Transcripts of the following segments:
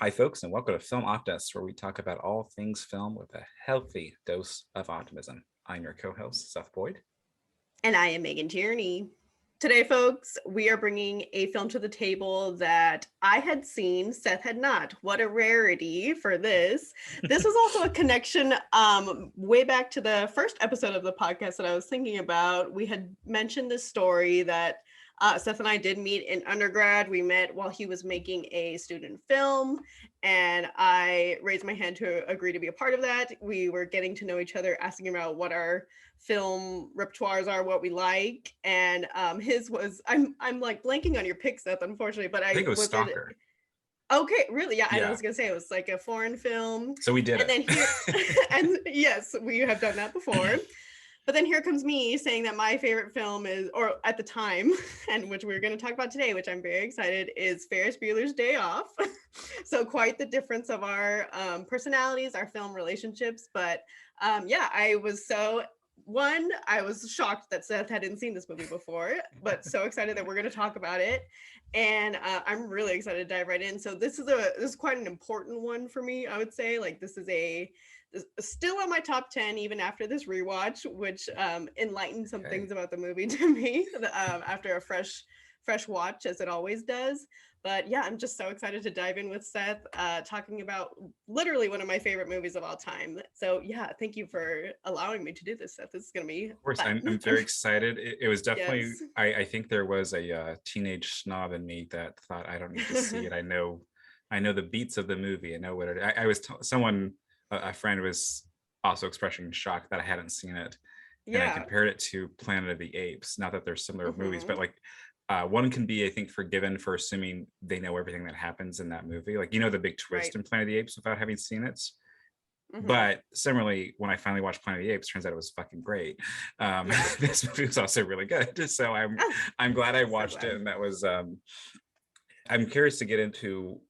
Hi, folks, and welcome to Film Optus, where we talk about all things film with a healthy dose of optimism. I'm your co-host, Seth Boyd. And I am Megan Tierney. Today, folks, we are bringing a film to the table that I had seen, Seth had not. What a rarity for this. This was also a connection way back to the first episode of the podcast that I was thinking about. We had mentioned this story that Seth and I did meet in undergrad. We met while he was making a student film, and I raised my hand to agree to be a part of that. We were getting to know each other, asking about what our film repertoires are, what we like, and his was I'm like blanking on your pick, Seth, unfortunately, but I think I it was was it. Stalker. Okay, really? Yeah, I Yeah, was gonna say it was like a foreign film, so we did and it. then here, and yes, we have done that before. But then here comes me saying that my favorite film is, or at the time, and which we're going to talk about today, which I'm very excited, is Ferris Bueller's Day Off. So quite the difference of our personalities, our film relationships. But yeah, I was shocked that Seth hadn't seen this movie before, but so excited that we're going to talk about it. And I'm really excited to dive right in. So this is quite an important one for me, I would say. Like this is still on my top 10 even after this rewatch, which enlightened some things about the movie to me after a fresh watch, as it always does. But yeah, I'm just so excited to dive in with Seth, talking about literally one of my favorite movies of all time. So yeah, thank you for allowing me to do this, Seth. This is gonna be Of course, fun. I'm very excited. It was definitely, Yes. I think there was a teenage snob in me that thought, I don't need to see it. I know the beats of the movie. I know what it, I was, someone, a friend was also expressing shock that I hadn't seen it. And I Yeah. compared it to Planet of the Apes. Not that they're similar movies, but Mm-hmm. like one can be, I think, forgiven for assuming they know everything that happens in that movie. Like, you know, the big twist Right. in Planet of the Apes without having seen it. Mm-hmm. But similarly, when I finally watched Planet of the Apes, turns out it was fucking great. Yeah. This movie was also really good. So Oh, I'm glad I so watched it, glad. and that was I'm curious to get into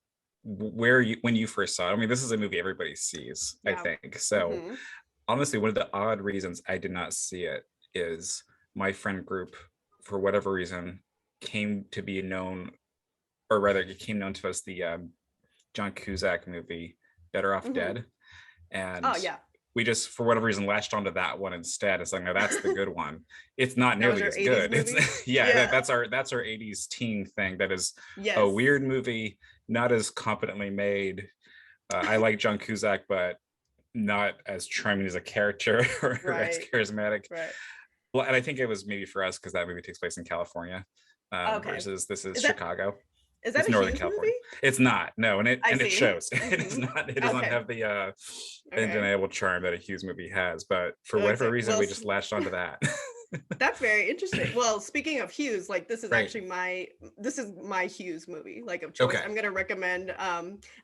where you when you first saw it. I mean, this is a movie everybody sees, I Yeah. think. So Mm-hmm. honestly, one of the odd reasons I did not see it is my friend group, for whatever reason, came to be known, or rather, it came known to us the John Cusack movie, Better Off Mm-hmm. Dead, and Oh yeah. we just for whatever reason latched onto that one instead. It's like, no, that's the good one. It's not That was nearly your as 80s good. movie? It's yeah, Yeah. that's our 80s teen thing. That is a Yes. weird movie, not as competently made. I like John Cusack, but not as charming as a character or as Right. charismatic. Right. Well, and I think it was maybe for us because that movie takes place in California, Okay. versus this is Is that Chicago. is that It's a Northern Hughes California. movie? It's not, no, I and it see. shows. It is Mm-hmm. not. It does not Okay. have the Okay. undeniable charm that a Hughes movie has. But for whatever Exactly. reason, Well, we just latched onto that. that's very interesting. Well, speaking of Hughes, like Right. this is my Hughes movie like of choice. Okay. I'm gonna recommend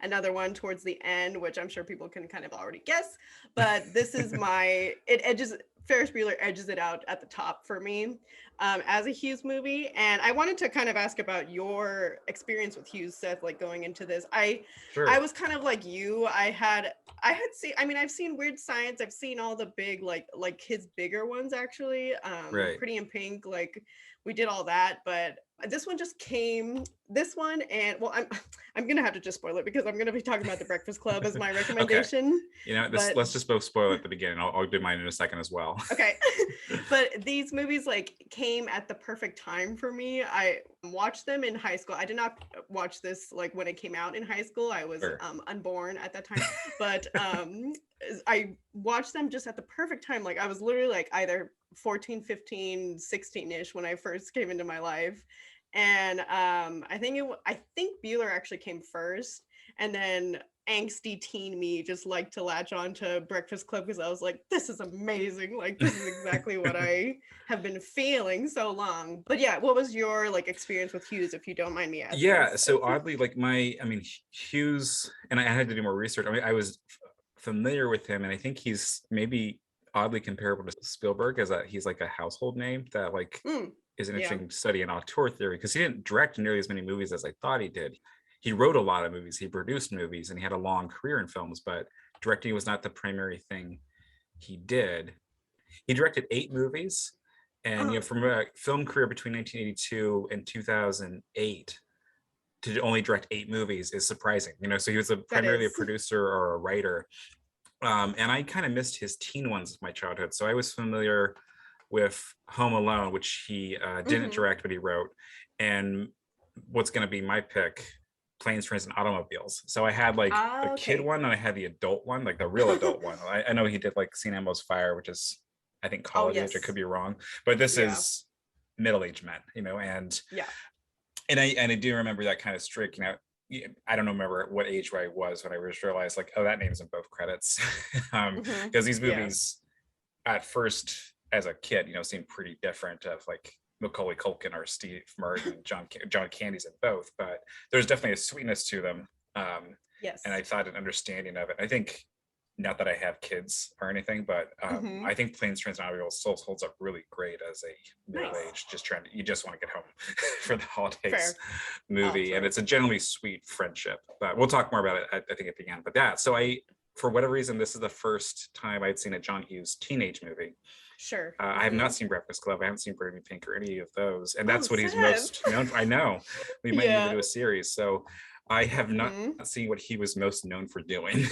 another one towards the end, which I'm sure people can kind of already guess. But this is my it edges Ferris Bueller edges it out at the top for me as a Hughes movie. And I wanted to kind of ask about your experience with Hughes, Seth, like going into this. I Sure. was kind of like you. I had seen, I mean, I've seen Weird Science. I've seen all the big, like his bigger ones actually. Right. Pretty in Pink, like we did all that, but this one just came, this one, and well, I'm gonna have to just spoil it because I'm gonna be talking about The Breakfast Club as my Okay. recommendation. You know, this But let's just both spoil it at the beginning. I'll do mine in a second as well. okay. But these movies like came at the perfect time for me. I watched them in high school. I did not watch this like when it came out in high school. I was Sure. unborn at that time. But I watched them just at the perfect time. Like I was literally like either 14, 15, 16ish when I first came into my life. And I think Bueller actually came first, and then angsty teen me just liked to latch on to Breakfast Club because I was like, this is amazing. Like this is exactly what I have been feeling so long. But yeah, what was your like experience with Hughes, if you don't mind me asking? Yeah, so oddly, like I mean, Hughes, and I had to do more research. I mean, I was familiar with him, and I think he's maybe oddly comparable to Spielberg, as that he's like a household name that like Mm, is an yeah. interesting study in auteur theory, because he didn't direct nearly as many movies as I thought he did. He wrote a lot of movies, he produced movies, and he had a long career in films, but directing was not the primary thing he did. He directed 8 movies, and Oh, from a film career between 1982 and 2008, to only direct 8 movies is surprising, so he was That primarily a is. producer or a writer. And I kind of missed his teen ones of my childhood. So I was familiar with Home Alone, which he didn't Hmm. direct, but he wrote. And what's going to be my pick, Planes, Trains, and Automobiles. So I had like the Ah, kid okay. one and I had the adult one, like the real adult one. I know he did like St. Elmo's Fire, which is, I think, Oh, college age. I could yes. be wrong. But this Yeah. is middle-aged men, and Yeah. I do remember that kind of strict, I don't remember what age I was when I just realized like, oh, that name's in both credits. Hmm. Because these Yeah. movies at first as a kid, seemed pretty different of like Macaulay Culkin or Steve Martin, John Candy's in both, but there's definitely a sweetness to them. And Yes. I thought an understanding of it. I think not that I have kids or anything, but Hmm. I think Planes, Trains, and Automobiles still holds up really great as a Nice. middle-aged, you just want to get home for the holidays Fair. Oh, movie, and true. it's a generally sweet friendship. But we'll talk more about it, I think, at the end. But so for whatever reason, this is the first time I'd seen a John Hughes teenage movie. Sure. I have Hmm. not seen Breakfast Club. I haven't seen Pretty Pink or any of those, and Oh, that's what he's Seth. most known for. I know we might need to Yeah. do a series. So I have not Hmm. seen what he was most known for doing.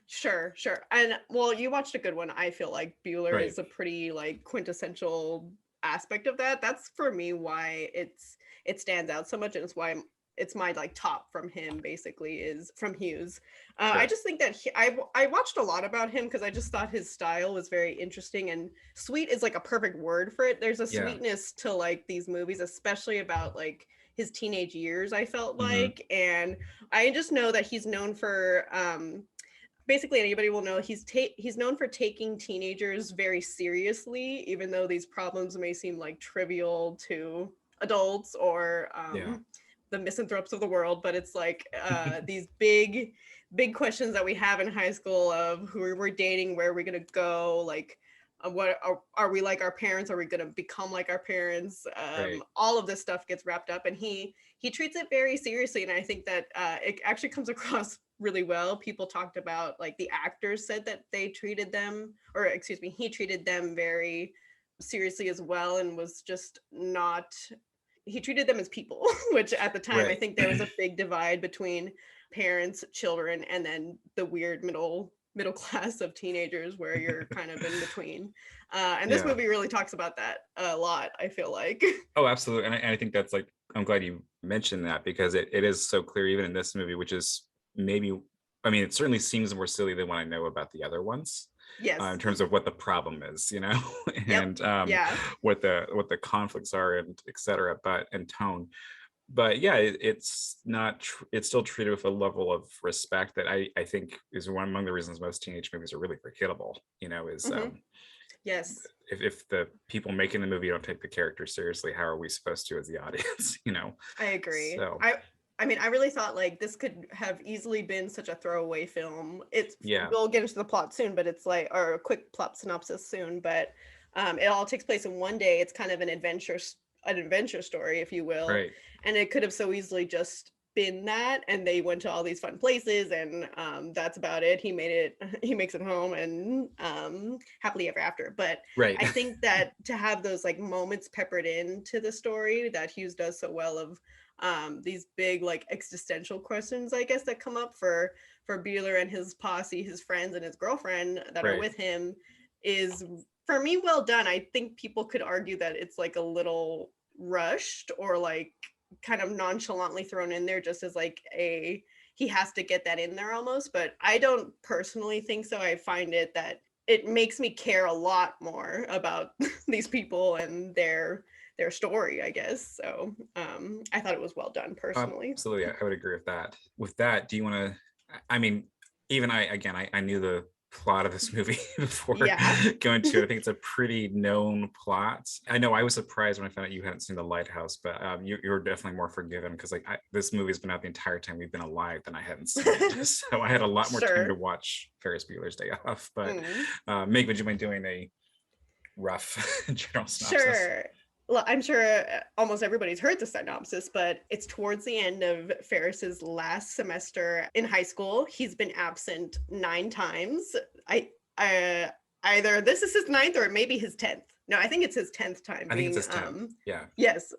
Sure, sure. And well, you watched a good one. I feel like Bueller Right. is a pretty like quintessential aspect of that. That's for me why it stands out so much, and it's why it's my like top from him basically is from Hughes. I Sure. just think that I watched a lot about him because I just thought his style was very interesting, and sweet is like a perfect word for it. There's a Yeah. sweetness to like these movies, especially about like his teenage years, I felt Hmm. like. And I just know that he's known for basically anybody will know he's known for taking teenagers very seriously, even though these problems may seem like trivial to adults or Yeah. the misanthropes of the world. But it's like these big questions that we have in high school of who we're dating, where are we going to go, like what are we like our parents, are we going to become like our parents, Right. all of this stuff gets wrapped up, and he treats it very seriously. And I think that it actually comes across really well. People talked about like the actors said that they treated them, or excuse me, he treated them very seriously as well, and was just not, he treated them as people, which at the time I Right. think there was a big divide between parents, children, and then the weird middle class of teenagers where you're kind of in between. And this Yeah. movie really talks about that a lot, I feel like. Oh, absolutely. And I think that's like, I'm glad you mentioned that because it is so clear even in this movie, which is maybe, I mean, it certainly seems more silly than what I know about the other ones. In Yes. terms of what the problem is, Yep. and Yeah. what the conflicts are, and et cetera, but and tone. But yeah, it's not. It's still treated with a level of respect that I think is one among the reasons most teenage movies are really forgettable. Is Hmm. Yes. if the people making the movie don't take the character seriously, how are we supposed to as the audience? I agree. So I mean, I really thought like this could have easily been such a throwaway film. It's yeah, we'll get into the plot soon, but it's like, or a quick plot synopsis soon, but it all takes place in one day. It's kind of an adventure story, if you will. right, And it could have so easily just been that, and they went to all these fun places, and that's about it. He made it, he makes it home, and happily ever after. But right, I think that to have those like moments peppered into the story that Hughes does so well of these big like existential questions, I guess, that come up for Bueller and his posse, his friends and his girlfriend that are right, with him, is for me well done. I think people could argue that it's like a little rushed or like kind of nonchalantly thrown in there just as like a he has to get that in there almost, but I don't personally think so. I find it that it makes me care a lot more about these people and their story, I guess. So I thought it was well done personally. absolutely. I would agree with that. With that, do you want to? I mean, even I knew the plot of this movie before Yeah. going to it. I think it's a pretty known plot. I know I was surprised when I found out you hadn't seen The Lighthouse, but you're definitely more forgiven because like this movie's been out the entire time we've been alive, and I hadn't seen it, so I had a lot more time to Sure. watch Ferris Bueller's Day Off. But Mm. Meg, would you mind doing a rough general synopsis? Sure. Well, I'm sure almost everybody's heard the synopsis, but it's towards the end of Ferris's last semester in high school. He's been absent 9 times. I either this is his ninth or maybe his 10th. No, I think it's his 10th time I think it's being his 10th. Yeah. yes,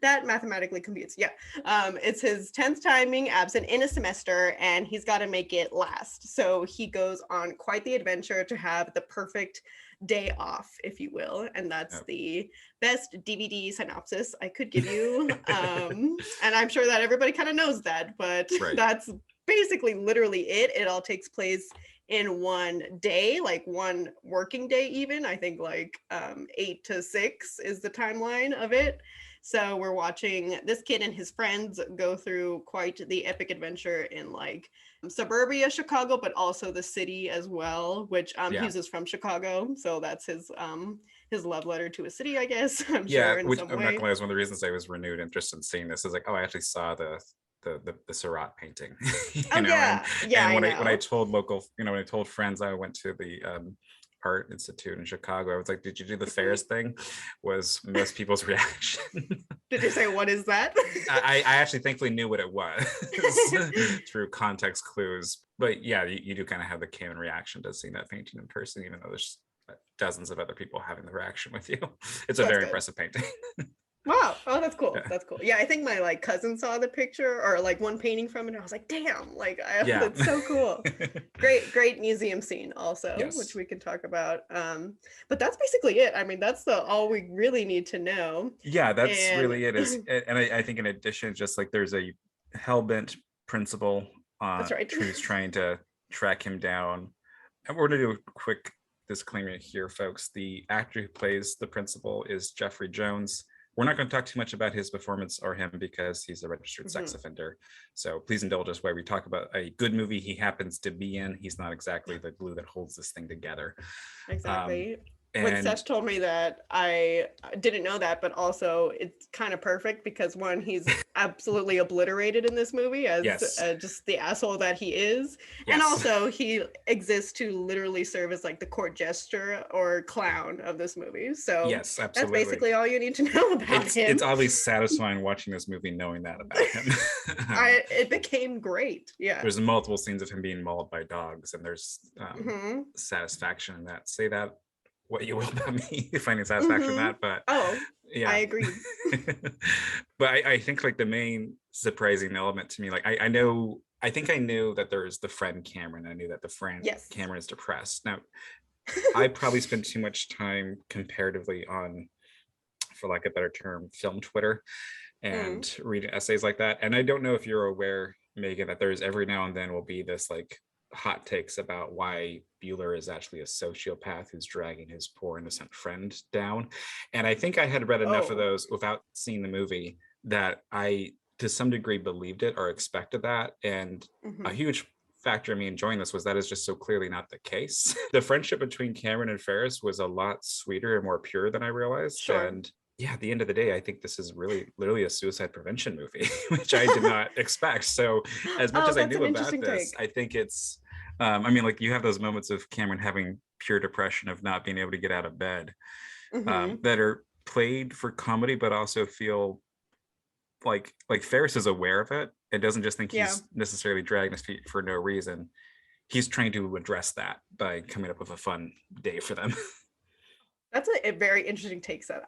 that mathematically computes. Yeah. It's his 10th time being absent in a semester, and he's got to make it last. So he goes on quite the adventure to have the perfect day off, if you will. And that's Yep. the best DVD synopsis I could give you. And I'm sure that everybody kind of knows that, but Right. that's basically literally it. It all takes place in one day, like one working day, even. I think like 8 to 6 is the timeline of it. So we're watching this kid and his friends go through quite the epic adventure in like suburbia Chicago, but also the city as well, which Yeah. Hughes is from Chicago. So that's his love letter to a city, I guess. I'm Yeah, sure in which some I'm not way. gonna lie, is one of the reasons I was renewed interest in seeing this is like, oh, I actually saw the Seurat painting, Oh and yeah, yeah, I when I know. told local, when I told friends I went to the art institute in Chicago, I was like, did you do the Ferris thing? Was most people's reaction. Did you say what is that? I actually thankfully knew what it was through context clues, but yeah, you do kind of have the canon reaction to seeing that painting in person, even though there's dozens of other people having the reaction with you. It's a That's very good. impressive painting. Wow. Oh, that's cool. Yeah. That's cool. Yeah, I think my like cousin saw the picture or like one painting from it. And I was like, damn, like Yeah. that's so cool. Great museum scene also, which Yes. we can talk about. But that's basically it. I mean, that's the all we really need to know. Yeah, that's And really it. Is and I think in addition, just like there's a hell-bent principal that's right. who's trying to track him down. And we're gonna do a quick disclaimer here, folks. The actor who plays the principal is Jeffrey Jones. We're not going to talk too much about his performance or him because he's a registered sex offender. So please indulge us while we talk about a good movie he happens to be in. He's not exactly the glue that holds this thing together. Exactly. When And Seth told me that, I didn't know that, but also it's kind of perfect because one, he's absolutely obliterated in this movie as yes, just the asshole that he is, and yes, also he exists to literally serve as like the court jester or clown of this movie. So yes, that's absolutely. basically all you need to know about him. It's oddly satisfying watching this movie knowing that about him. It became great. Yeah. There's multiple scenes of him being mauled by dogs, and there's Mm-hmm. satisfaction in that. Say that what you will about me finding satisfaction in that, but Oh, yeah, I agree. but I think like the main surprising element to me, like I think I knew that there was the friend Cameron. I knew that the friend Yes. Cameron is depressed. Now, I probably spent too much time comparatively on, for lack of a better term, film Twitter and reading essays like that. And I don't know if you're aware, Megan, that there's every now and then will be this like hot takes about why Bueller is actually a sociopath who's dragging his poor innocent friend down. And I think I had read enough of those without seeing the movie that I to some degree believed it or expected that. And a huge factor in me enjoying this was that is just so clearly not the case. The friendship between Cameron and Ferris was a lot sweeter and more pure than I realized. Sure. And yeah, at the end of the day, I think this is really literally a suicide prevention movie, which I did not expect. So as much as I knew about this, I think it's, I mean, like you have those moments of Cameron having pure depression of not being able to get out of bed that are played for comedy, but also feel like Ferris is aware of it. It doesn't just think he's necessarily dragging his feet for no reason. He's trying to address that by coming up with a fun day for them. That's a very interesting take, Seth.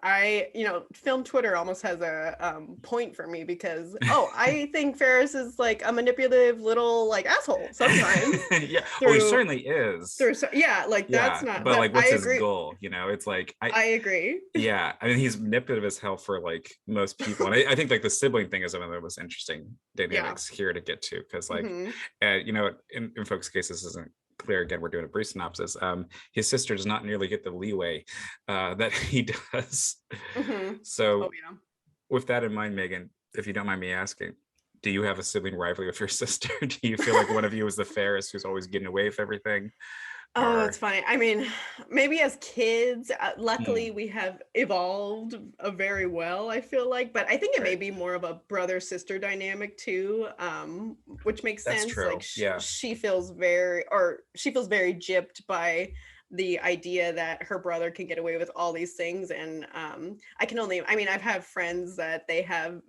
Film Twitter almost has a point for me because, I think Ferris is like a manipulative little like asshole sometimes. Yeah, he certainly is. That's not. But like, what's his goal? It's like I agree. Yeah, I mean, he's manipulative as hell for like most people, and I think like the sibling thing is one of the most interesting dynamics here to get to because like, in folks' case, this isn't clear. Again, we're doing a brief synopsis. His sister does not nearly get the leeway that he does. So with that in mind, Megan, if you don't mind me asking, do you have a sibling rivalry with your sister? Do you feel like one of you is the Ferris who's always getting away with everything? Oh, that's funny. I mean, maybe as kids, luckily we have evolved very well, I feel like, but I think it may be more of a brother-sister dynamic too, which makes sense. True. Like she feels very gypped by the idea that her brother can get away with all these things. And I've had friends that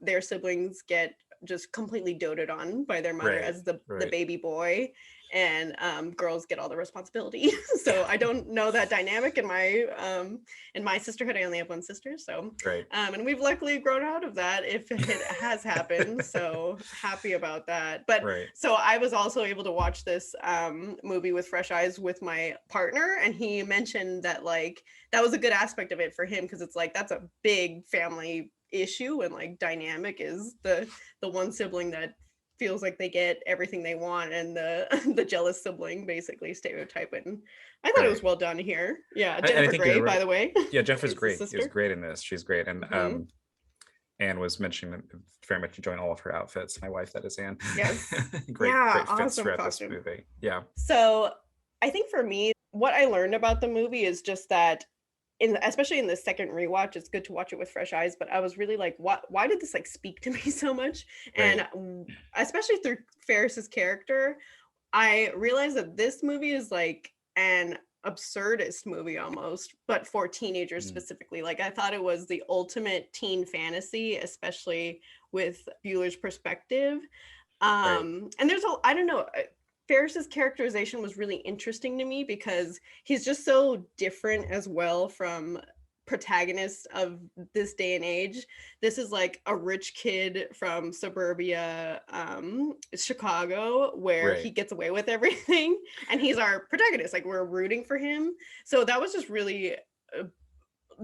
their siblings get just completely doted on by their mother as the baby boy. and girls get all the responsibility. So I don't know that dynamic in my sisterhood. I only have one sister, so Right. and we've luckily grown out of that if it has happened. So happy about that. But Right. so I was also able to watch this movie with fresh eyes with my partner, and he mentioned that like that was a good aspect of it for him, because it's like that's a big family issue, and like dynamic is the one sibling that feels like they get everything they want, and the the jealous sibling basically stereotype it. And I thought it Right. was well done here. Yeah, And I Jennifer think Grey, you're by right. the way, Yeah, Jeff is is the great. Is sister. great in this. She's great. And Hmm. Anne was mentioning very much enjoying all of her outfits. My wife, that is Anne. Yes. Great, Yeah, great fits awesome throughout this costume. movie. Yeah. So I think for me, what I learned about the movie is just that especially in the second rewatch, it's good to watch it with fresh eyes. But I was really like, why did this like speak to me so much? And Right. especially through Ferris's character, I realized that this movie is like an absurdist movie almost, but for teenagers Mm, specifically. Like I thought it was the ultimate teen fantasy, especially with Bueller's perspective. right. And there's a, I don't know, Ferris's characterization was really interesting to me because he's just so different as well from protagonists of this day and age. This is like a rich kid from suburbia, Chicago, where he Right. gets away with everything, and he's our protagonist. Like we're rooting for him. So that was just really uh,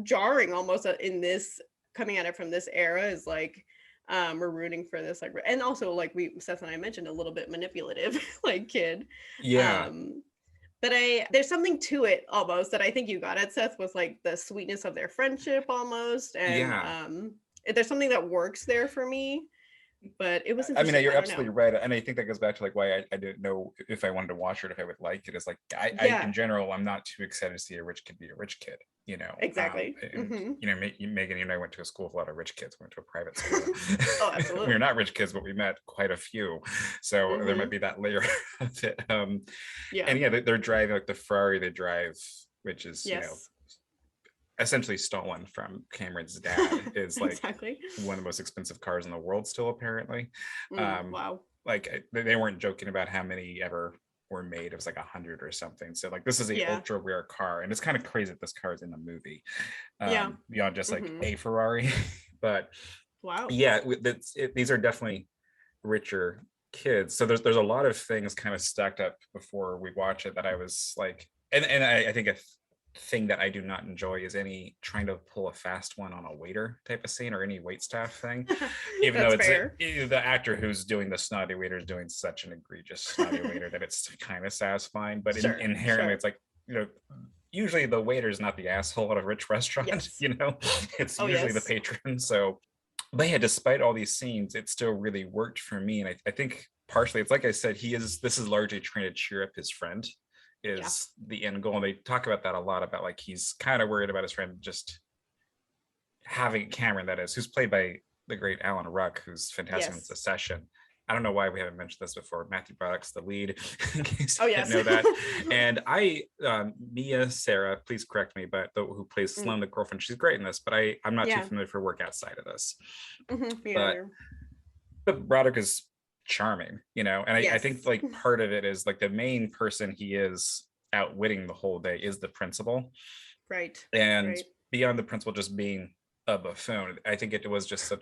jarring almost, in this, coming at it from this era, is like we're rooting for this, like, and also like we Seth and I mentioned, a little bit manipulative like kid. Yeah. um but there's something to it almost that I think you got at, Seth, was like the sweetness of their friendship almost, and Yeah. there's something that works there for me, but it was I mean, interesting. you're I don't know. absolutely right. And I think that goes back to like why I didn't know if I wanted to watch it, if I would like it. Is like I in Yeah, general, I'm not too excited to see a rich kid be a rich kid, you know. exactly. And Hmm. you know, Megan, you and I went to a school with a lot of rich kids. We went to a private school. Oh, We are absolutely. not rich kids, but we met quite a few. So there might Hmm. be that layer of it. Yeah. And yeah, they're driving like the Ferrari they drive, which is, you know, Yes. essentially stolen from Cameron's dad, is like Exactly. one of the most expensive cars in the world still, apparently. um Wow. like they weren't joking about how many ever were made. It was like 100 or something. So like this is a Yeah. ultra rare car, and it's kind of crazy that this car is in the movie, Yeah. beyond just like Hmm. a Ferrari. But Wow. yeah, these are definitely richer kids. So there's a lot of things kind of stacked up before we watch it that I was like, and I think a thing that I do not enjoy is any trying to pull a fast one on a waiter type of scene, or any wait staff thing. Even though That's it's fair. the actor who's doing the snotty waiter is doing such an egregious snotty waiter that it's kind of satisfying. But Sure. inherently, Sure. it's like, you know, usually the waiter is not the asshole at a rich restaurant. Yes. You know, it's Oh, usually the yes. patron. So but yeah, despite all these scenes, it still really worked for me. And I think partially it's like I said, this is largely trying to cheer up his friend, Yeah. is the end goal. And they talk about that a lot, about like he's kind of worried about his friend just having Cameron, that is, who's played by the great Alan Ruck, who's fantastic in Yes. Succession. I don't know why we haven't mentioned this before. Matthew Broderick's the lead, in case Oh, you didn't yes. know that. And Mia Sarah, please correct me, but who plays Mm, Sloane, the girlfriend, she's great in this. But I'm not too yeah. familiar with her work outside of this. Me But either. Broderick is charming, you know, and I think Yes. like part of it is like the main person he is outwitting the whole day is the principal. Right. And Right. beyond the principal just being a buffoon, I think it was just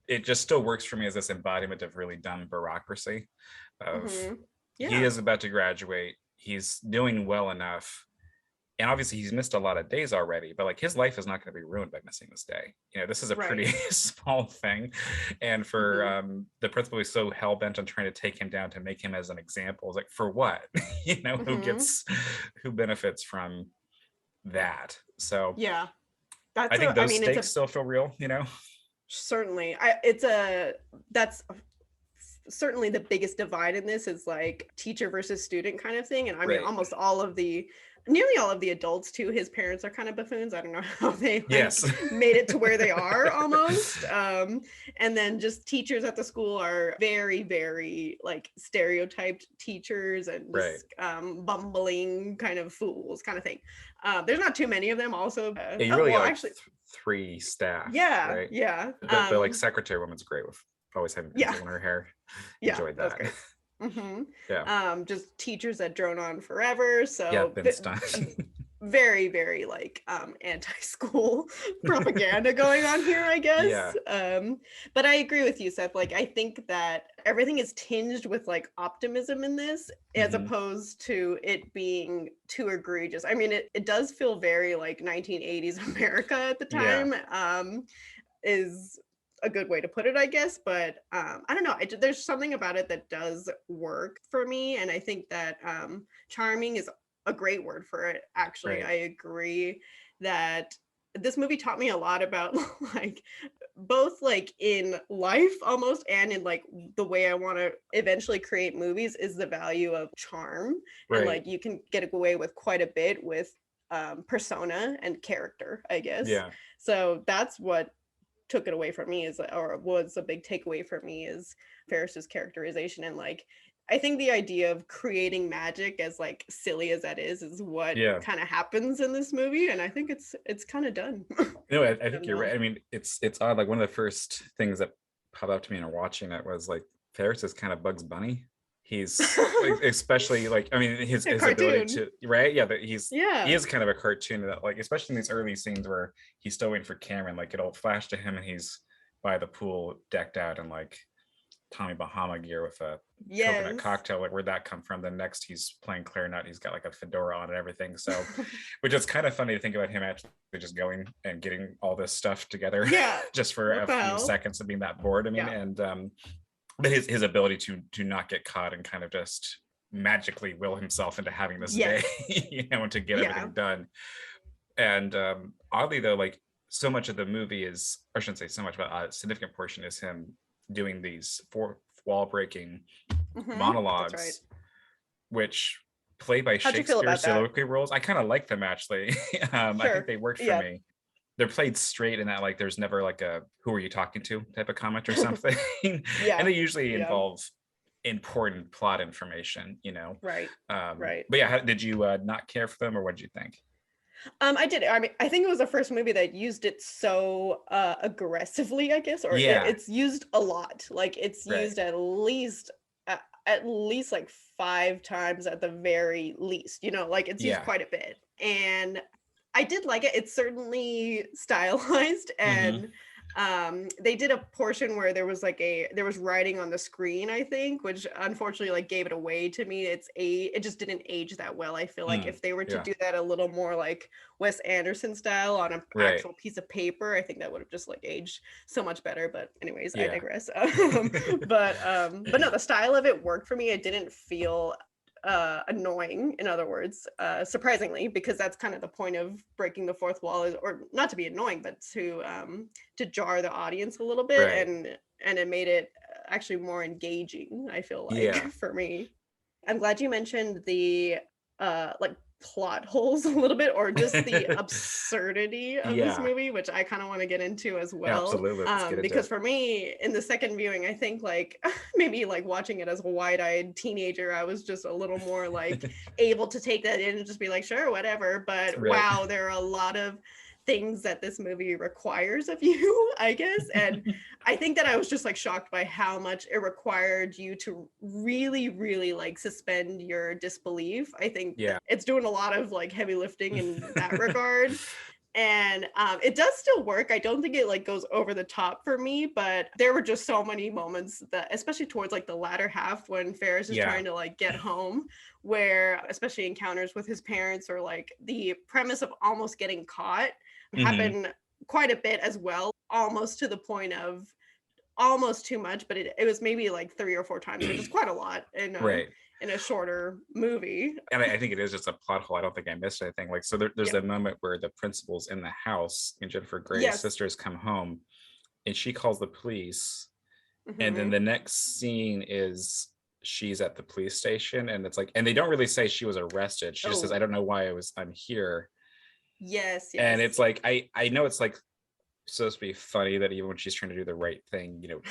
it just still works for me as this embodiment of really dumb bureaucracy. Of Hmm. he Yeah. is about to graduate, he's doing well enough, and obviously he's missed a lot of days already, but like his life is not going to be ruined by missing this day. You know, this is a pretty Right. small thing. And for Hmm. the principal is so hell-bent on trying to take him down to make him as an example, it's like, for what? You know, Hmm. who benefits from that? So Yeah. I That's think a, I those mean, it's stakes a, still feel real, you know. certainly, it's a, that's certainly the biggest divide in this, is like teacher versus student kind of thing. And I mean, Right. almost nearly all of the adults too, his parents are kind of buffoons. I don't know how they like Yes. made it to where they are almost. And then just teachers at the school are very, very like stereotyped teachers, and Right. just bumbling kind of fools kind of thing. There's not too many of them also. Yeah, you really Well, got like actually, three staff, yeah, right? yeah. The like secretary woman's great with always having Yeah, pencils in her hair. yeah, Enjoyed that's that. great. Yeah. Just teachers that drone on forever. Yeah, So Ben Stein. very, very like anti-school propaganda going on here, I Yeah. guess. But I agree with you, Seth. Like, I think that everything is tinged with like optimism in this, as Hmm. opposed to it being too egregious. I mean, it does feel very like 1980s America at the Yeah. time. Is a good way to put it, I guess. But I don't know. There's something about it that does work for me, and I think that charming is a great word for it. Actually, Right. I agree that this movie taught me a lot about like both like in life almost and in like the way I want to eventually create movies is the value of charm, and Right. like you can get away with quite a bit with persona and character, I guess. Yeah. So that's what took it away from me, is, or was a big takeaway for me, is Ferris's characterization. And like I think the idea of creating magic, as like silly as that is what Yeah. kind of happens in this movie, and I think it's kind of done. No, I I think don't you're know. right. I mean, it's odd. Like one of the first things that popped up to me in watching it was like Ferris is kind of Bugs Bunny. He's like, especially like, I mean, his A ability cartoon. to, right? Yeah, but he Yeah. is kind of a cartoon that, like, especially in these early scenes where he's still waiting for Cameron, like it'll flash to him and he's by the pool decked out in like Tommy Bahama gear with a coconut Yes. cocktail. Like, where'd that come from? Then next he's playing clarinet, he's got like a fedora on and everything. So which is kind of funny to think about him actually just going and getting all this stuff together Yeah. just for What a the few hell? seconds of being that bored. I mean, Yeah. and but his ability to not get caught and kind of just magically will himself into having this day, Yes. and to get Yeah. everything done. And oddly though, like so much of the movie is, or I shouldn't say so much, but a significant portion is him doing these fourth wall breaking That's right. monologues, which play by How'd you feel Shakespeare about that? soliloquy roles. I kind of like them actually. I think Sure. they worked for Yeah. me. They're played straight in that like there's never like a "who are you talking to" type of comment or something. And Yeah. they usually Yeah. involve important plot information, you know. Right. Right. But yeah, did you not care for them, or what did you think? I did. I mean, I think it was the first movie that used it so aggressively, I guess, or Yeah. it's used a lot. Like it's Right. used at least like 5 times at the very least. You know, like it's used Yeah. quite a bit, and I did like it. It's certainly stylized, Hmm. and they did a portion where there was writing on the screen, I think, which unfortunately like gave it away to me. It just didn't age that well. I feel like if they were to Yeah. do that a little more like Wes Anderson style on an Right. actual piece of paper, I think that would have just like aged so much better. But anyways, I Yeah. digress. But no, the style of it worked for me. It didn't feel annoying, in other words, surprisingly, because that's kind of the point of breaking the fourth wall, is, or not to be annoying, but to jar the audience a little bit, Right. and it made it actually more engaging, I feel like, Yeah. for me. I'm glad you mentioned the like plot holes a little bit, or just the absurdity of this Yeah. movie, which I kind of want to get into as well. Absolutely. Let's get into Because it. for me, in the second viewing, I think like maybe like watching it as a wide-eyed teenager, I was just a little more like able to take that in and just be like, sure, whatever. But Right. wow, there are a lot of things that this movie requires of you, I guess. And I think that I was just like shocked by how much it required you to really, really like suspend your disbelief. I think Yeah. it's doing a lot of like heavy lifting in that regard. And it does still work. I don't think it like goes over the top for me, but there were just so many moments that, especially towards like the latter half when Ferris is Yeah. trying to like get home, where especially encounters with his parents, or like the premise of almost getting caught, happen quite a bit as well, almost to the point of almost too much, but it was maybe like 3 or 4 times, which is quite a lot Right. in a shorter movie. And I think it is just a plot hole. I don't think I missed anything. Like, so there's Yeah. a moment where the principal's in the house and Jennifer Grey's Yes. sisters come home and she calls the police. And then Mhm. the next scene is she's at the police station, and it's like, and they don't really say she was arrested. She just says, Oh, "I don't know why I'm here." yes, And yes. it's like, I know it's like supposed to be funny that even when she's trying to do the right thing, you know,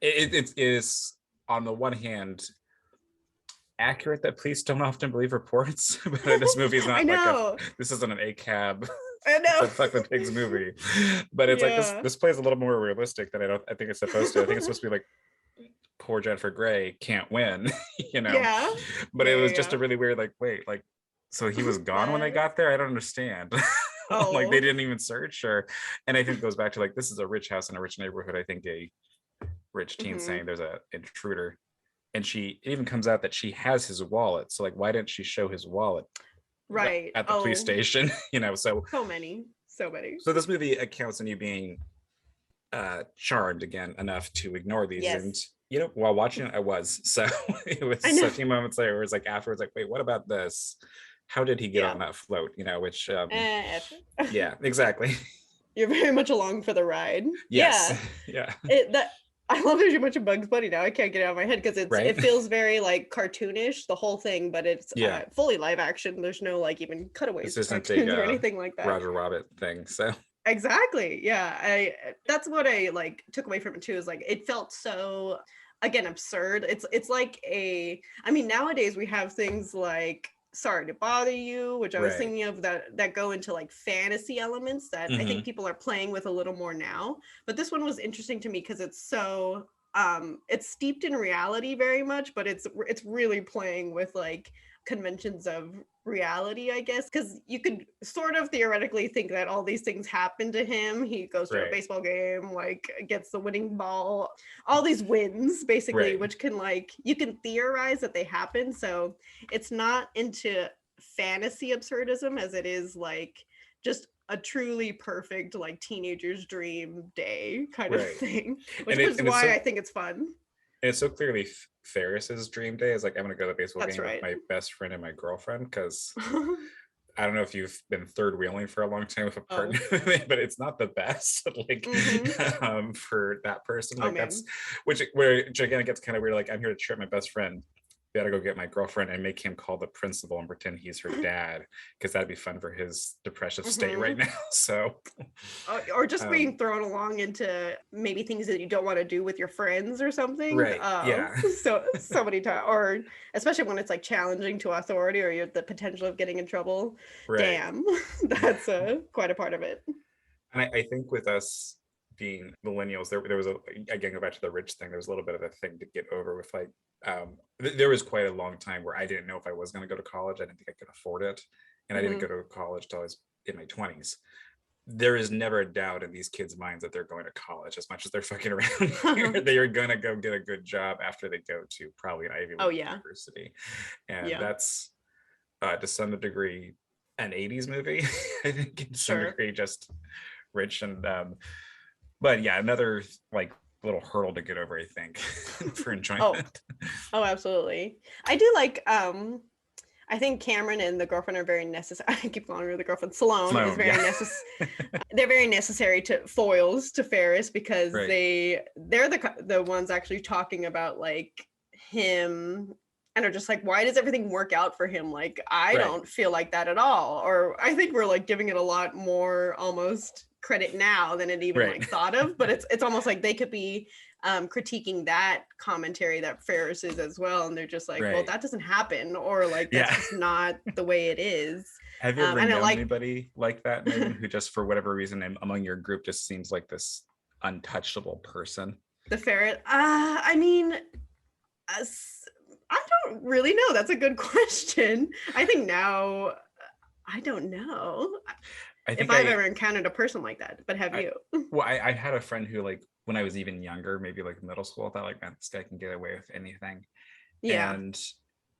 it is on the one hand accurate that police don't often believe reports, but this movie is I not like know. this isn't an ACAB I the know. fuck the pigs movie. But it's like this Yeah. this plays a little more realistic than I think it's supposed to. I think it's supposed to be like poor Jennifer Grey can't win, you know. Yeah. But it Yeah, was yeah, just a yeah. really weird, like, wait, like, so he was gone when they What? got there? I don't understand. Like they Oh. didn't even search, or, and I think it goes back to like, this is a rich house in a rich neighborhood. I think a rich teen saying Hmm. there's a intruder, and she, it even comes out that she has his wallet. So like, why didn't she show his wallet Right. at the police Oh, station? You know, so so many. So many. this movie accounts on you being charmed again enough to ignore these. And Yes. you know, while watching it, I was so it I was know. a few moments later where it's like afterwards, like, wait, what about this? How did he get Yeah. on that float? You know, which F it. yeah, exactly. You're very much along for the ride. Yes. Yeah. Yeah. That I love that you mentioned Bugs Bunny now. I can't get it out of my head because Right. it feels very like cartoonish, the whole thing, but it's Yeah. fully live action. There's no like even This cutaways to isn't cartoons or a anything like that. Roger Rabbit thing. So Exactly. Yeah. That's what I like took away from it too, is like it felt so, again, absurd. It's like I mean, nowadays we have things like Sorry to Bother You, which I was right. thinking of, that go into like fantasy elements that I think people are playing with a little more now. But this one was interesting to me because it's so it's steeped in reality very much, but it's really playing with like conventions of reality, I guess, because you could sort of theoretically think that all these things happen to him. He goes to a Right. baseball game, like gets the winning ball, all these wins basically, Right. which can like, you can theorize that they happen. So it's not into fantasy absurdism as it is like just a truly perfect like teenager's dream day kind of Right. thing, which And is it's so, why I think it's fun. and it's so clearly Ferris's dream day is like, I'm gonna go to the baseball That's game with right. my best friend and my girlfriend, because I don't know if you've been third wheeling for a long time with a Oh, partner, but it's not the best, like, for that person. oh Like that's, man. which again, it gets kind of weird. Like, I'm here to trip my best friend. We gotta go get my girlfriend and make him call the principal and pretend he's her dad, because that'd be fun for his depressive state right now. So, Or just um, being thrown along into maybe things that you don't want to do with your friends or something. right, yeah, So many times, or especially when it's like challenging to authority or you're the potential of getting in trouble. right. Damn, that's quite a part of it. And I think with us being millennials, there was a, again, go back to the rich thing, there was a little bit of a thing to get over with like, there was quite a long time where I didn't know if I was going to go to college. I didn't think I could afford it. And I didn't Hmm. go to college till I was in my 20s. There is never a doubt in these kids' minds that they're going to college. As much as they're fucking around here, they are going to go get a good job after they go to probably an Ivy Oh League yeah, university. And yeah, that's, to some degree, an 80s movie. I think in some sure. degree just rich. And but yeah, another like little hurdle to get over, I think, for Oh, enjoyment. oh, absolutely. I do like I think Cameron and the girlfriend are very necessary. I keep calling her the girlfriend. Sloane is Sloan, very yeah. necessary. They're very necessary to foils to Ferris because Right. they're the ones actually talking about like him and are just like, why does everything work out for him? Like I Right. don't feel like that at all. Or I think we're like giving it a lot more almost credit now than it even Right. like thought of. But it's almost like they could be critiquing that commentary that Ferris is as well, and they're just like, well, Right. that doesn't happen, or like that's Yeah. just not the way it is. Have you ever And I known like anybody like that, Megan, who just for whatever reason among your group just seems like this untouchable person? the ferret. I mean, I don't really know. That's a good question. I think now, I don't know I if think I've ever encountered a person like that. But have I you? well, I had a friend who like when I was even younger, maybe like middle school, I thought like, man, this guy can get away with anything. Yeah. And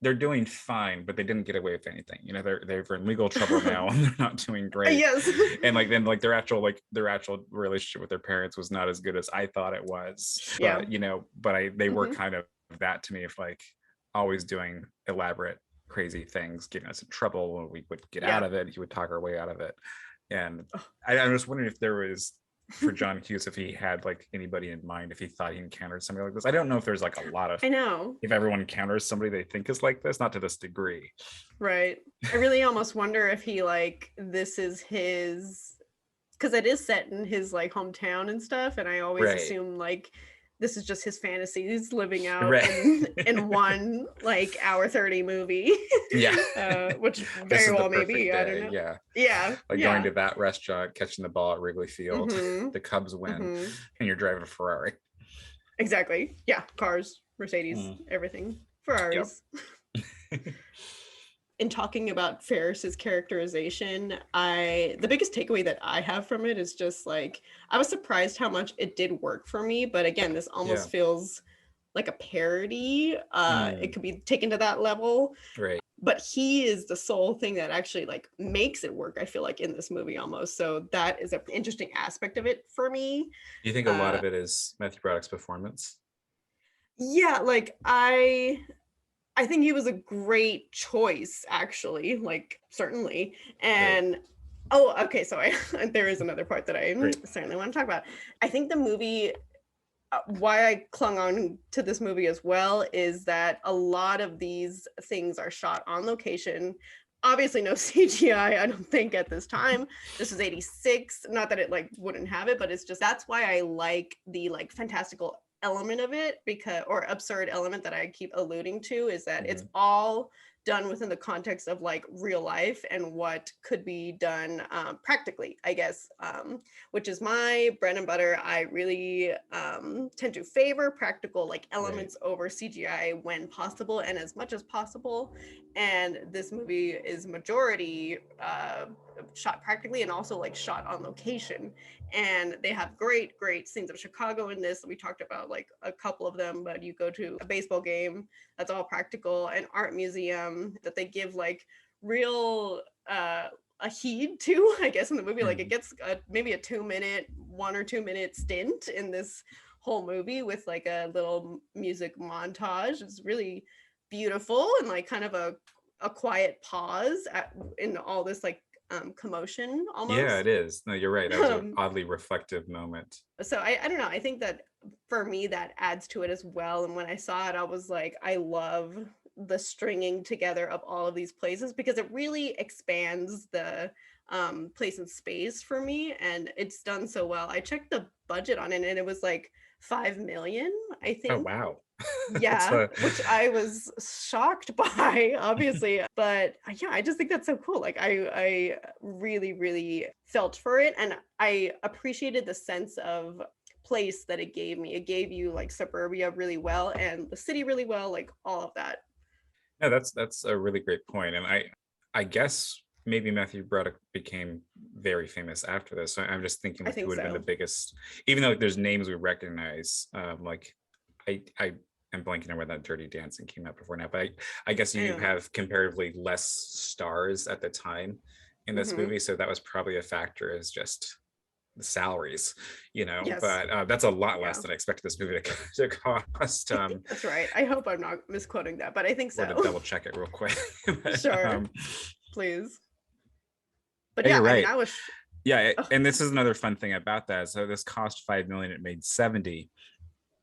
they're doing fine, but they didn't get away with anything. You know, they're in legal trouble now and they're not doing great. Yes. And like then like their actual relationship with their parents was not as good as I thought it was. Yeah. But you know, they were Mhm. kind of that to me, of like always doing elaborate, crazy things, getting us in trouble when we would get out Yeah. of it. He would talk our way out of it. And I'm just wondering if there was, for John Hughes, if he had like anybody in mind, if he thought he encountered somebody like this. I don't know if there's like a lot of, I know. if everyone encounters somebody they think is like this, not to this degree. Right. I really almost wonder if he like this is his, because it is set in his like hometown and stuff, and I always Right. assume like this is just his fantasies living out Right. in one like hour 30 movie. Yeah. Which This very is the well maybe. perfect I don't day. know. Yeah. Yeah. Like Yeah. going to that restaurant, catching the ball at Wrigley Field, Mhm. the Cubs win, Mhm. and you're driving a Ferrari. Exactly. Yeah. Cars. Mercedes, Mm. everything, Yep. Ferraris. In talking about Ferris's characterization, the biggest takeaway that I have from it is just like I was surprised how much it did work for me. But again, this Yeah. almost feels like a parody. It Mm. could be taken to that level. Right. But he is the sole thing that actually like makes it work, I feel like, in this movie almost. So that is an interesting aspect of it for me. Do you think a lot of it is Matthew Broderick's performance? Yeah, like I think he was a great choice, actually, like certainly. Right. And oh, okay, so there is another part that I Great. certainly want to talk about. I think the movie, why I clung on to this movie as well, is that a lot of these things are shot on location. Obviously, no CGI, I don't think at this time. This is 86. Not that it like wouldn't have it, but it's just that's why I like the like fantastical element of it, because or absurd element that I keep alluding to is that it's Mhm. all done within the context of like real life and what could be done practically, I guess, which is my bread and butter. I really tend to favor practical like Right. elements over CGI when possible and as much as possible. And this movie is majority shot practically and also like shot on location. And they have great scenes of Chicago in this. We talked about like a couple of them, but you go to a baseball game, that's all practical, an art museum that they give like real a heed to, I guess, in the movie. Like it Mm. gets maybe a 2 minute, 1 or 2 minute stint in this whole movie with like a little music montage. It's really beautiful and like kind of a quiet pause in all this like commotion Yeah, almost. it is. No, you're right. That was an Um, oddly reflective moment. so I don't know. I think that for me that adds to it as well. And when I saw it, I was like, I love the stringing together of all of these places because it really expands the place and space for me, and it's done so well. I checked the budget on it, and it was like 5 million, I Oh, think. wow. That's Yeah, which I was shocked by, obviously. But yeah, I just think that's so cool. Like I really felt for it, and I appreciated the sense of place that it gave me. It gave you like suburbia really well and the city really well, like all of that. No, that's a really great point. And I guess maybe Matthew Broderick became very famous after this. So I'm just thinking I like who think would have been the so. biggest, even though like, there's names we recognize, like I am blanking on where that Dirty Dancing came out before now, but I guess I you know. have comparatively less stars at the time in this Hmm. movie. So that was probably a factor, is just the salaries, Yes. but that's a lot less Yeah. than I expected this movie to cost. I think that's right. I hope I'm not misquoting that, but I think We'll have so. to double check it real quick. but, Sure. Please. But yeah, yeah, you're I mean, right. I was. Yeah, Oh, and this is another fun thing about that. So this cost 5 million, it made 70,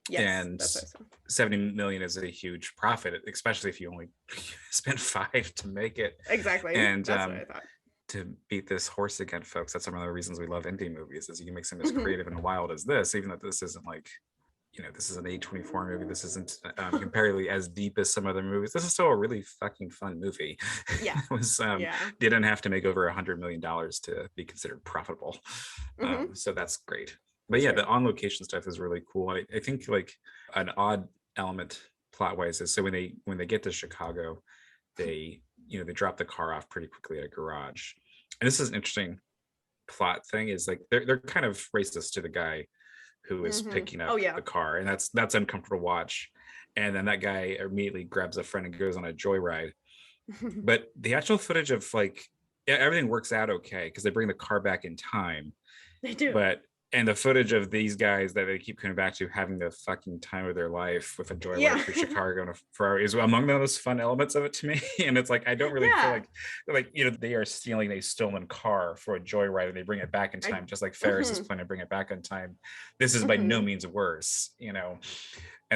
yes, and that's what I saw. 70 million is a huge profit, especially if you only spent 5 to make it. Exactly. And That's what I thought. to beat this horse again, folks, that's some of the reasons we love indie movies, is you can make something as Hmm. creative and wild as this, even though this isn't like, this is an A24 movie. This isn't comparatively as deep as some other movies. This is still a really fucking fun movie. Yeah. It was Yeah. didn't have to make over $100 million to be considered profitable. Hmm. So that's great. But That's yeah, the great. on location stuff is really cool. I think like an odd element plot wise is, so when they get to Chicago, they they drop the car off pretty quickly at a garage. And this is an interesting plot thing, is like they're kind of racist to the guy who is Hmm. picking Oh up yeah. the car, and that's uncomfortable to watch. And then that guy immediately grabs a friend and goes on a joyride. But the actual footage of like, yeah, everything works out okay because they bring the car back in time. They do. But and the footage of these guys that they keep coming back to having the fucking time of their life with a joyride Yeah. through Chicago and a Ferrari is among the most fun elements of it to me. And it's like I don't really feel Yeah. like they are stealing a stolen car for a joyride and they bring it back in I. time, just like Ferris is Hmm. planning to bring it back in time. This is by no Hmm. means worse. And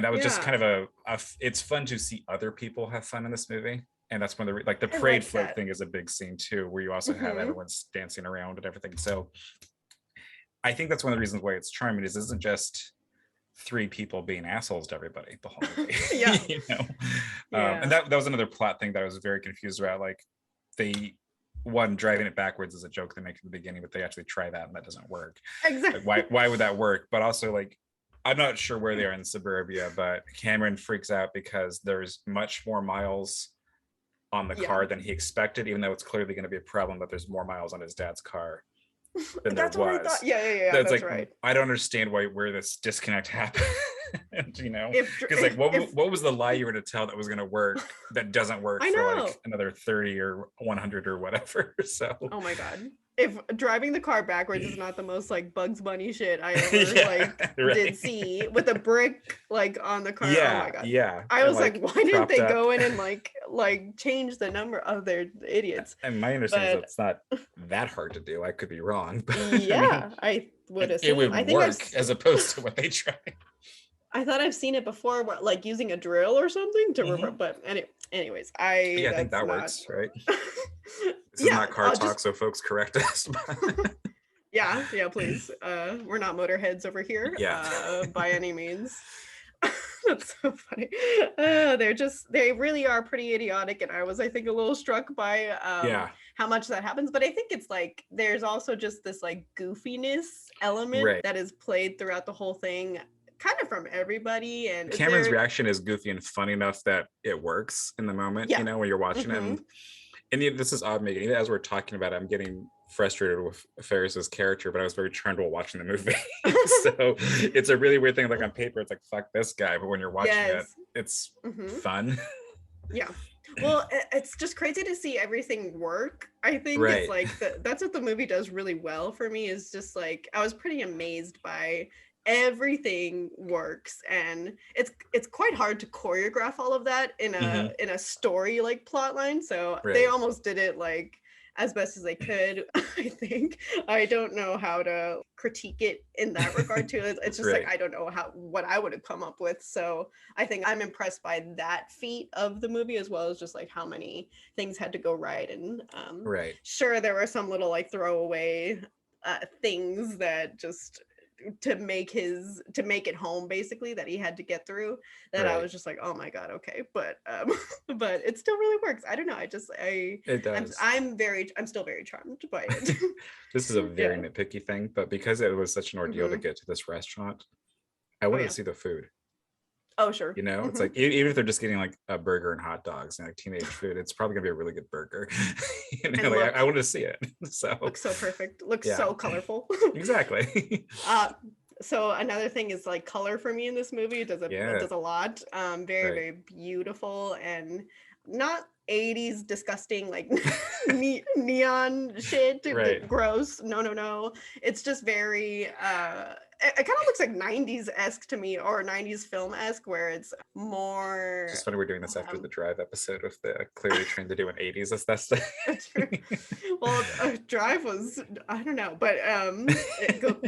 that was just Yeah. kind of it's fun to see other people have fun in this movie. And that's when like the I parade like float that. thing is a big scene too, where you also have Hmm. everyone's dancing around and everything. So I think that's one of the reasons why it's charming, is it isn't just three people being assholes to everybody the whole movie. Yeah. And Yeah. that was another plot thing that I was very confused about. Like they one driving it backwards is a joke they make at the beginning, but they actually try that and that doesn't work. Like Exactly. why would that work? But also like I'm not sure where they are in suburbia, but Cameron freaks out because there's much more miles on the car than he expected, even though it's clearly going to be a problem that there's more miles on his dad's car than there That's what I thought. was. Yeah. That's That's like, right. I don't understand where this disconnect happened. You know, If because like what was the lie you were to tell that was going to work that doesn't work I for know. like another 30 or 100 or whatever? So Oh my god. If driving the car backwards is not the most like Bugs Bunny shit I ever did see with a brick like on the car. Oh my god. I and was like, why didn't they up. go in and like change the number of their idiots? And my understanding is it's not that hard to do. I could be wrong, but yeah, I would assume it would I think work as opposed to what they tried. I thought I've seen it before, like using a drill or something to but anyways, I think that works, right? This is yeah, not car talk, so folks correct us. yeah, please. We're not motorheads over here, by any means. That's so funny. They really are pretty idiotic, and I think a little struck by how much that happens. But I think it's like there's also just this like goofiness element that is played throughout the whole thing, kind of from everybody. And Cameron's reaction is goofy and funny enough that it works in the moment, you know, when you're watching it. And this is odd, Megan. As we're talking about it, I'm getting frustrated with Ferris's character, but I was very charmed while watching the movie. So it's a really weird thing. Like on paper, it's like, fuck this guy. But when you're watching it, it's fun. Yeah. Well, it's just crazy to see everything work. I think it's like, that's what the movie does really well for me, is just like, I was pretty amazed by everything works, and it's quite hard to choreograph all of that in a story like plot line, so they almost did it like as best as they could. I think I don't know how to critique it in that regard too. It's just like I don't know what I would have come up with, so I think I'm impressed by that feat of the movie, as well as just like how many things had to go right. And sure, there were some little like throwaway things that just to make it home, basically, that he had to get through, that I was just like, oh my god, okay, but it still really works. I don't know, it does. I'm still very charmed by it. This is a very nitpicky thing, but because it was such an ordeal to get to this restaurant, I wanted to see the food. Oh sure. You know, it's like even if they're just getting like a burger and hot dogs and like teenage food, it's probably gonna be a really good burger. You know, like I want to see it. So looks so perfect. Looks so colorful. Exactly. So another thing is like color for me in this movie. It does a lot. Very very beautiful, and not 80s disgusting like neon shit. Gross. No. It's just very it kind of looks like 90s-esque to me, or 90s film-esque, where it's more... It's just funny we're doing this after the Drive episode with the clearly trying to do an 80s aesthetic. Well, Drive was, I don't know, but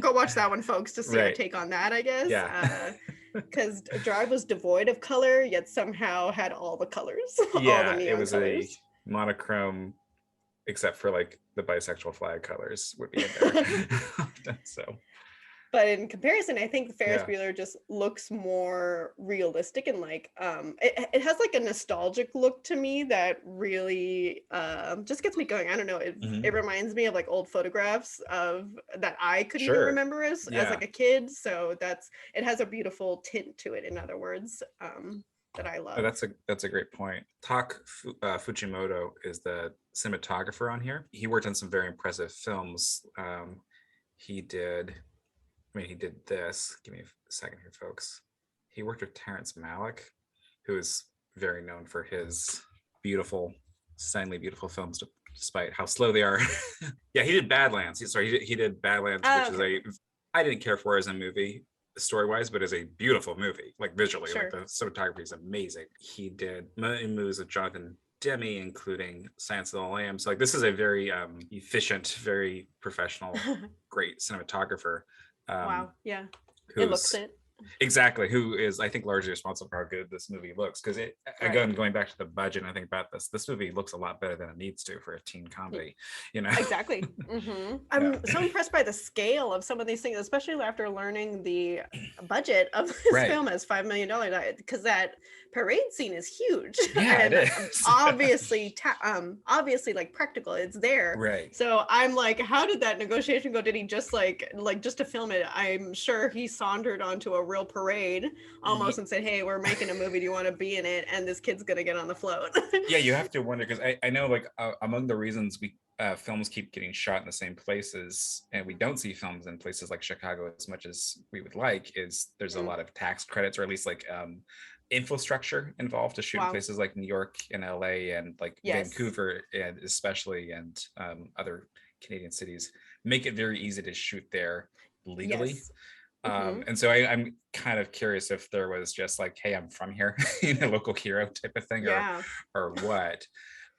go watch that one, folks, to see our take on that, I guess. Yeah. Because Drive was devoid of color, yet somehow had all the colors. Yeah, all the neon it was colors. A monochrome, except for like the bisexual flag colors would be in there. So... But in comparison, I think Ferris Bueller just looks more realistic, and like it has like a nostalgic look to me that really just gets me going. I don't know. It reminds me of like old photographs of that I couldn't even remember as like a kid. So it has a beautiful tint to it. In other words, that I love. That's a great point. Fujimoto is the cinematographer on here. He worked on some very impressive films. He did this. Give me a second here, folks. He worked with Terrence Malick, who is very known for his stunningly beautiful films, despite how slow they are. Yeah, he did Badlands. He did Badlands, which is I didn't care for as a movie, story-wise, but as a beautiful movie, like visually. Like the cinematography is amazing. He did movies with Jonathan Demme, including Silence of the Lambs. So, like, this is a very efficient, very professional, great cinematographer. Wow, yeah, it looks it. Exactly, who is, I think, largely responsible for how good this movie looks. Because again, going back to the budget, and I think about this movie looks a lot better than it needs to for a teen comedy, you know? Exactly. I'm so impressed by the scale of some of these things, especially after learning the budget of this film as $5 million, because that parade scene is huge. Yeah, it And is. obviously like practical, it's there. Right. So I'm like, how did that negotiation go? Did he just like just to film it? I'm sure he sauntered onto a real parade almost and said, hey, we're making a movie, do you want to be in it? And this kid's gonna get on the float. Yeah, you have to wonder, because I know, like, among the reasons we films keep getting shot in the same places, and we don't see films in places like Chicago as much as we would like, is there's a lot of tax credits, or at least like infrastructure involved to shoot in places like New York and LA and like Vancouver, and especially, and other Canadian cities, make it very easy to shoot there legally. And so I'm kind of curious if there was just like, hey, I'm from here, a local hero type of thing, or what.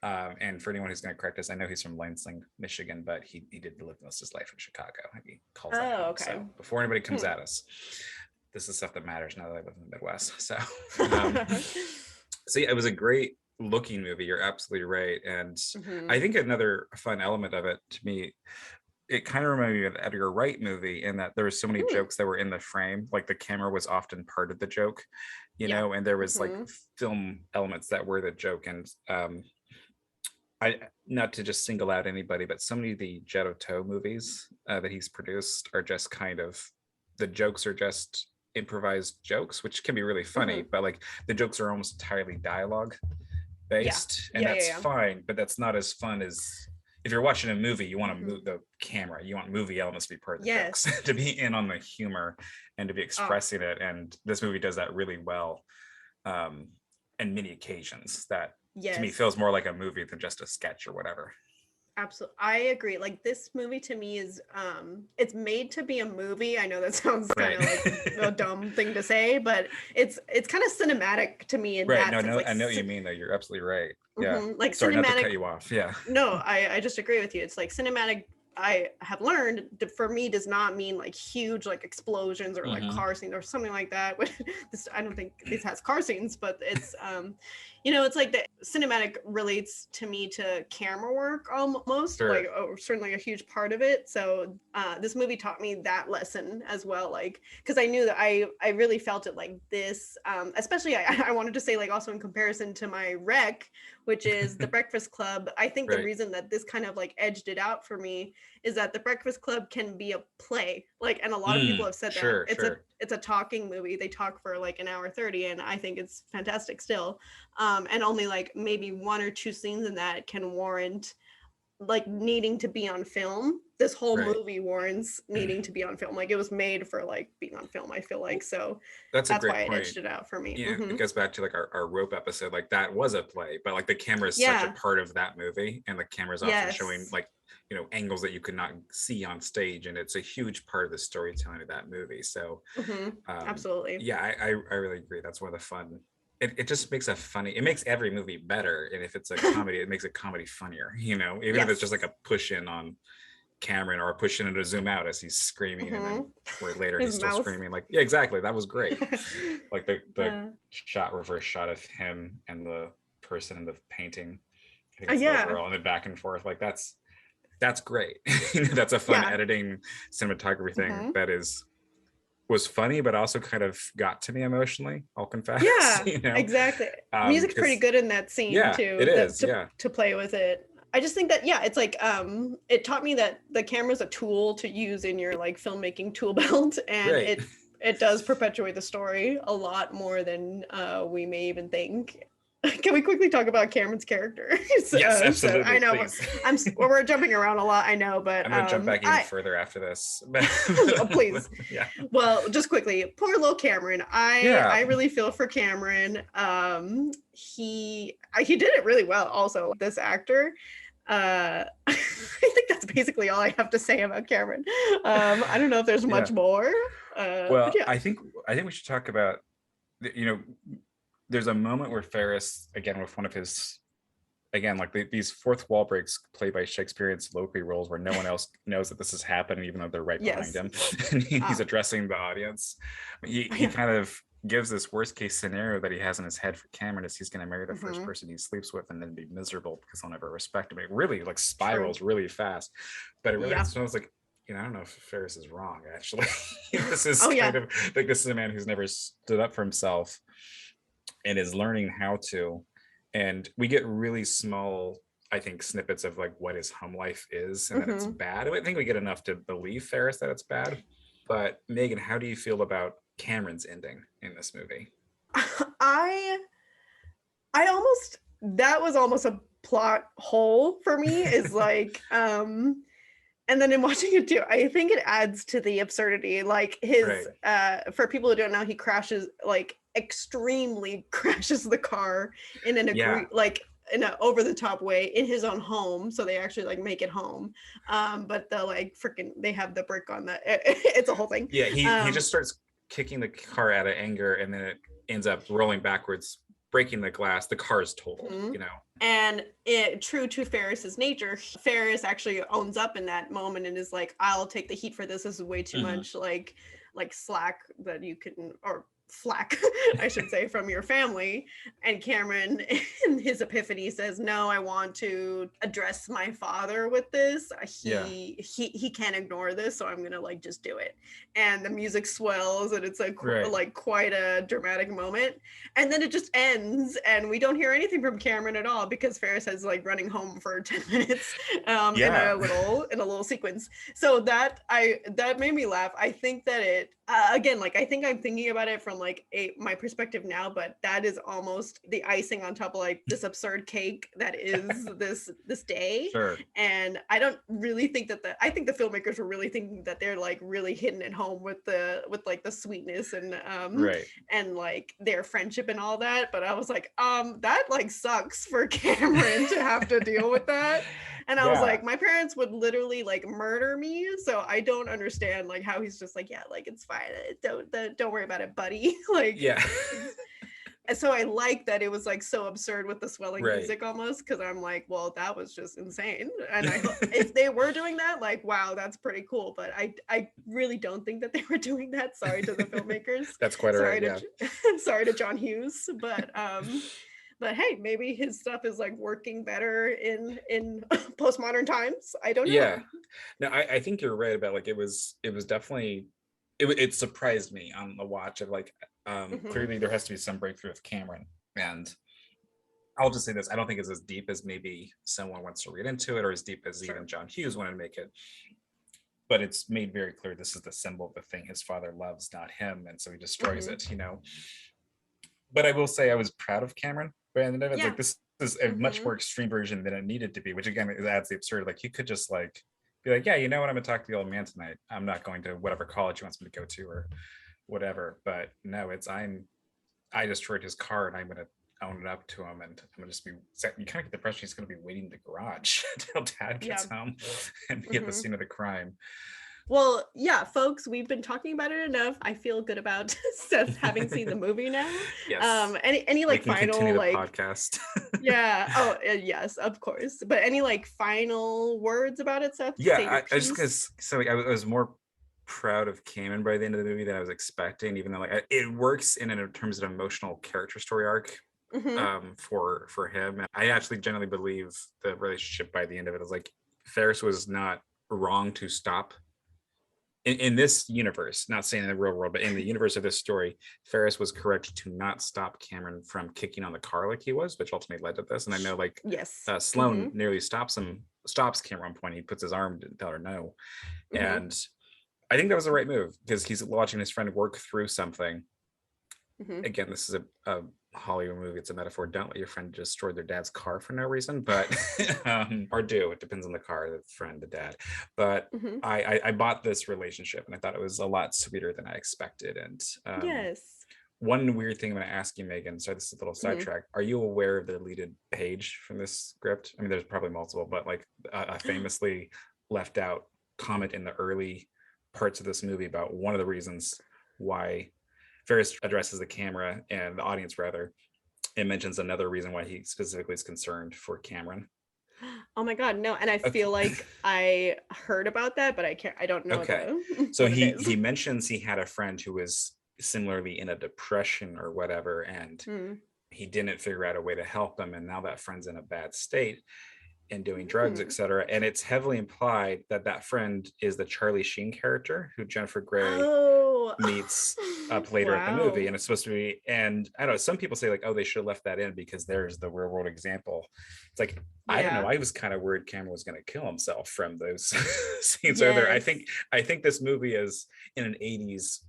And for anyone who's going to correct us, I know he's from Lansing, Michigan, but he did live most of his life in Chicago. He calls that home. Okay. So before anybody comes at us, this is stuff that matters now that I live in the Midwest. So, so yeah, it was a great looking movie. You're absolutely right. And I think another fun element of it, to me, it kind of reminded me of the Edgar Wright movie, in that there were so many jokes that were in the frame. Like the camera was often part of the joke, you know, and there was like film elements that were the joke. And I, not to just single out anybody, but so many of the Jet of Toe movies that he's produced are just kind of, the jokes are just improvised jokes, which can be really funny, but like the jokes are almost entirely dialogue based, and that's fine, but that's not as fun as if you're watching a movie. You want to move the camera, you want movie elements to be part of the jokes, to be in on the humor and to be expressing it. And this movie does that really well, and many occasions that to me feels more like a movie than just a sketch or whatever. Absolutely, I agree. Like this movie to me is it's made to be a movie. I know that sounds kind of like a dumb thing to say, but it's kind of cinematic to me in that sense. Like, I know what you mean, though. You're absolutely right. Yeah. Like sorry, cinematic, not to cut you off. Yeah. No, I just agree with you. It's like cinematic, I have learned that for me does not mean like huge like explosions or like car scenes or something like that. This, I don't think this has car scenes, but it's you know, it's like the cinematic relates to me to camera work almost, like certainly a huge part of it. So this movie taught me that lesson as well, like because I knew that I really felt it like this, especially I wanted to say like also in comparison to my rec, which is The Breakfast Club. I think the reason that this kind of like edged it out for me is that The Breakfast Club can be a play, like, and a lot of people have said that it's a talking movie. They talk for like an hour 30, and I think it's fantastic still. And only like maybe one or two scenes in that can warrant like needing to be on film. This whole movie warrants needing to be on film. Like it was made for like being on film, I feel like. So that's why it edged it out for me. Yeah, it goes back to like our rope episode. Like that was a play, but like the camera is such a part of that movie, and the camera is often showing like, you know, angles that you could not see on stage, and it's a huge part of the storytelling of that movie. So absolutely. Yeah, I really agree. That's one of the fun. It just makes it makes every movie better. And if it's a comedy, it makes a comedy funnier, you know, even if it's just like a push in on Cameron or a push in and a zoom out as he's screaming, and then where later he's still screaming. Like, yeah, exactly. That was great. Like the reverse shot of him and the person in the painting. I think it's the girl, and then back and forth. Like that's great. That's a fun editing cinematography thing that was funny, but also kind of got to me emotionally, I'll confess. Yeah, you know? exactly. Music's pretty good in that scene too. It is, to play with it. I just think that, it's like, it taught me that the camera's a tool to use in your like filmmaking tool belt, and it does perpetuate the story a lot more than we may even think. Can we quickly talk about Cameron's character? Yes, absolutely. I know we're jumping around a lot. I know, but I'm gonna jump back even further after this. Oh, please. Well, just quickly, poor little Cameron. I really feel for Cameron. He did it really well. Also, this actor. I think that's basically all I have to say about Cameron. I don't know if there's much more. I think we should talk about, you know, there's a moment where Ferris, again, with one of his, like these fourth wall breaks played by Shakespearean soliloquy roles where no one else knows that this is happening, even though they're right behind him. And he's addressing the audience. He kind of gives this worst case scenario that he has in his head for Cameron is he's going to marry the first person he sleeps with and then be miserable because he'll never respect him. It really like spirals really fast. But it really sounds like, you know, I don't know if Ferris is wrong, actually. This is kind of like, this is a man who's never stood up for himself. and is learning how to. And we get really small, I think, snippets of like what his home life is and that it's Hmm. bad. I think we get enough to believe Ferris that it's bad. But Megan, how do you feel about Cameron's ending in this movie? I I almost that was almost a plot hole for me is like and then in watching it too, I think it adds to the absurdity. Like Right. his for people who don't know, he crashes like extremely crashes the car in an Yeah. agree like in an over the top way in his own home, so they actually like make it home. But the like freaking they have the brick on the it's a whole thing. Yeah. He Um just starts kicking the car out of anger, and then it ends up rolling backwards, breaking the glass. The car is totaled, mhm. you know? And true to Ferris's nature, Ferris actually owns up in that moment and is like, "I'll take the heat for this. This is way too Mhm. much like slack that you can or flack, I should say, from your family." And Cameron, in his epiphany, says, "No, I want to address my father with this. Yeah. He can't ignore this, so I'm gonna like just do it." And the music swells, and it's Right. like quite a dramatic moment, and then it just ends and we don't hear anything from Cameron at all because Ferris is like running home for 10 minutes Yeah. in a little sequence. So that made me laugh. I think that it again, like I think I'm thinking about it from like my perspective now, but that is almost the icing on top of like this absurd cake that is this day. Sure. And I don't really think that I think the filmmakers were really thinking that they're like really hitting it home with like the sweetness Right. and like their friendship and all that. But I was like, that like sucks for Cameron to have to deal with that. And I was Yeah. like, my parents would literally like murder me. So I don't understand like how he's just like, yeah, like it's fine. Don't worry about it, buddy. Like Yeah. and so I like that it was like so absurd with the swelling Right. music almost because I'm like, well, that was just insane. And I hope if they were doing that, like, wow, that's pretty cool. But I really don't think that they were doing that. Sorry to the filmmakers. That's quite all right. Sorry to Yeah. sorry to John Hughes. But hey, maybe his stuff is like working better in postmodern times. I don't know. Yeah. No, I think you're right about like it was definitely it surprised me on the watch of like Hmm. clearly there has to be some breakthrough with Cameron. And I'll just say this, I don't think it's as deep as maybe someone wants to read into it, or as deep as even Sure. John Hughes wanted to make it. But it's made very clear this is the symbol of the thing his father loves, not him, and so he destroys Hmm. it, you know. But I will say I was proud of Cameron by the end of it. Yeah. Like this is a much Hmm. more extreme version than it needed to be, which again adds the absurd. Like he could just like be like, yeah, you know what, I'm gonna talk to the old man tonight. I'm not going to whatever college he wants me to go to or whatever. But no, I destroyed his car and I'm gonna own it up to him, and I'm gonna just be you kind of get the impression he's gonna be waiting in the garage until dad Yeah. gets home and be at the Hmm. scene of the crime. Well, yeah, folks, we've been talking about it enough. I feel good about Seth having seen the movie now. Yes. Any We like can continue final the like podcast. yeah, oh yes, of course. But any like final words about it, Seth? Say your Yeah, I just piece. because so like, I was more proud of Kamen by the end of the movie than I was expecting, even though like it works in terms of emotional character story arc Hmm. for him. I actually generally believe the relationship by the end of it is like Ferris was not wrong to stop in this universe, not saying in the real world, but in the universe of this story, Ferris was correct to not stop Cameron from kicking on the car like he was, which ultimately led to this. And I know like Yes. Hmm. Sloane nearly stops Cameron at one point. He puts his arm to tell her no. Hmm. And I think that was the right move because he's watching his friend work through something. Hmm. Again, this is a Hollywood movie. It's a metaphor. Don't let your friend destroy their dad's car for no reason, but or do. It depends on the car, the friend, the dad. But Hmm. I bought this relationship and I thought it was a lot sweeter than I expected. And Yes. one weird thing I'm going to ask you, Megan. Sorry, this is a little Hmm. sidetrack. Are you aware of the deleted page from this script? I mean, there's probably multiple, but like a famously left out comment in the early parts of this movie about one of the reasons why Ferris addresses the camera and the audience rather, and mentions another reason why he specifically is concerned for Cameron. Oh my God, no. And I Okay. feel like I heard about that, but I don't know Okay. the So what it he is. he mentions he had a friend who was similarly in a depression or whatever, and Hmm. he didn't figure out a way to help him, and now that friend's in a bad state and doing drugs, Hmm. etc. And it's heavily implied that that friend is the Charlie Sheen character who Jennifer Grey Oh, meets up later at the movie, and it's supposed to be, and I don't know, some people say like, oh, they should have left that in because there's the real world example. It's like, I don't know, I was kind of worried Cameron was going to kill himself from those scenes earlier. I think this movie is in an 80s